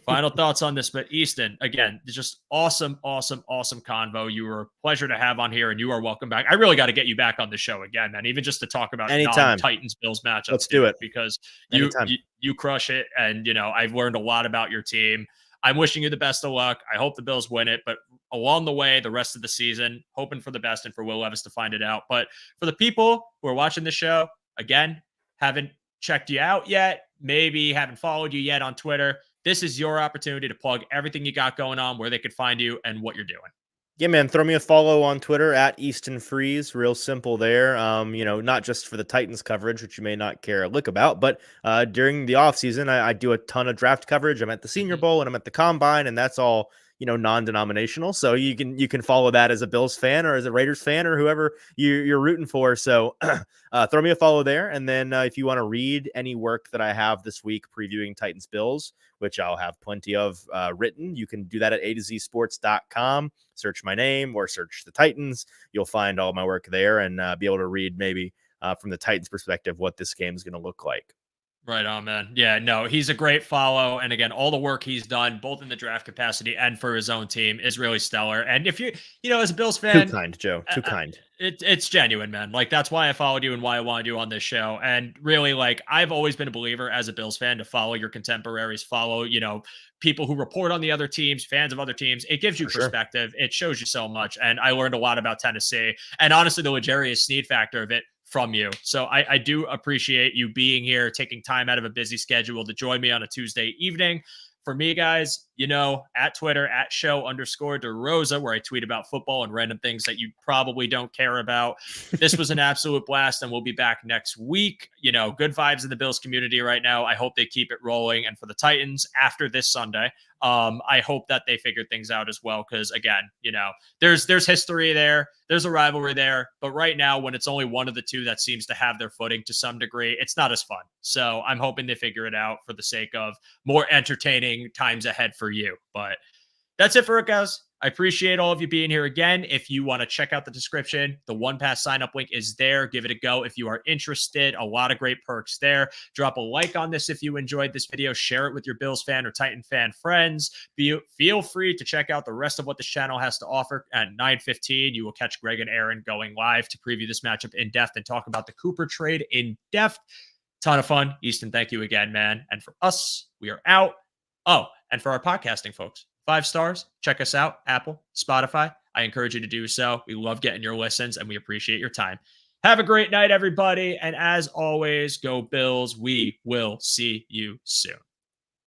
final thoughts on this, but Easton, again, just awesome convo. You were a pleasure to have on here and you are welcome back. I really got to get you back on the show again, man, even just to talk about Titans Bills matchups. Let's do it, because you crush it. And, I've learned a lot about your team. I'm wishing you the best of luck. I hope the Bills win it, but along the way, the rest of the season, hoping for the best and for Will Levis to find it out. But for the people who are watching the show, again, haven't checked you out yet, maybe haven't followed you yet on Twitter, this is your opportunity to plug everything you got going on, where they could find you and what you're doing. Yeah, man, throw me a follow on Twitter at Easton Freeze. Real simple there. Not just for the Titans coverage, which you may not care a lick about, but during the offseason, I do a ton of draft coverage. I'm at the Senior Bowl and I'm at the Combine, and that's all non-denominational. So you can follow that as a Bills fan or as a Raiders fan or whoever you're rooting for. So throw me a follow there. And then if you want to read any work that I have this week previewing Titans Bills, which I'll have plenty of written, you can do that at A2ZSports.com. Search my name or search the Titans. You'll find all my work there and be able to read maybe from the Titans perspective what this game is going to look like. Right on, man. Yeah, no, he's a great follow. And again, all the work he's done, both in the draft capacity and for his own team, is really stellar. And if you, as a Bills fan, too kind, Joe, too kind. It's genuine, man. Like, that's why I followed you and why I wanted you on this show. And really, like, I've always been a believer as a Bills fan to follow your contemporaries, follow, people who report on the other teams, fans of other teams. It gives you perspective. It shows you so much. And I learned a lot about Tennessee and honestly, the Legarius Sneed factor of it from you. So I do appreciate you being here, taking time out of a busy schedule to join me on a Tuesday evening. For me, guys, at Twitter, at @show_DeRosa, where I tweet about football and random things that you probably don't care about. This was an absolute blast, and we'll be back next week. Good vibes in the Bills community right now. I hope they keep it rolling. And for the Titans, after this Sunday, I hope that they figure things out as well. Because again, there's history there, there's a rivalry there, but right now, when it's only one of the two that seems to have their footing to some degree, it's not as fun. So I'm hoping they figure it out for the sake of more entertaining times ahead for you. But that's it for it, guys. I appreciate all of you being here again. If you want to check out the description, the OnePass sign-up link is there. Give it a go if you are interested. A lot of great perks there. Drop a like on this if you enjoyed this video. Share it with your Bills fan or Titan fan friends. Feel free to check out the rest of what this channel has to offer. At 9:15, you will catch Greg and Aaron going live to preview this matchup in depth and talk about the Cooper trade in depth. Ton of fun. Easton, thank you again, man. And for us, we are out. Oh, and for our podcasting folks, 5 stars, check us out, Apple, Spotify. I encourage you to do so. We love getting your listens and we appreciate your time. Have a great night, everybody. And as always, go Bills. We will see you soon.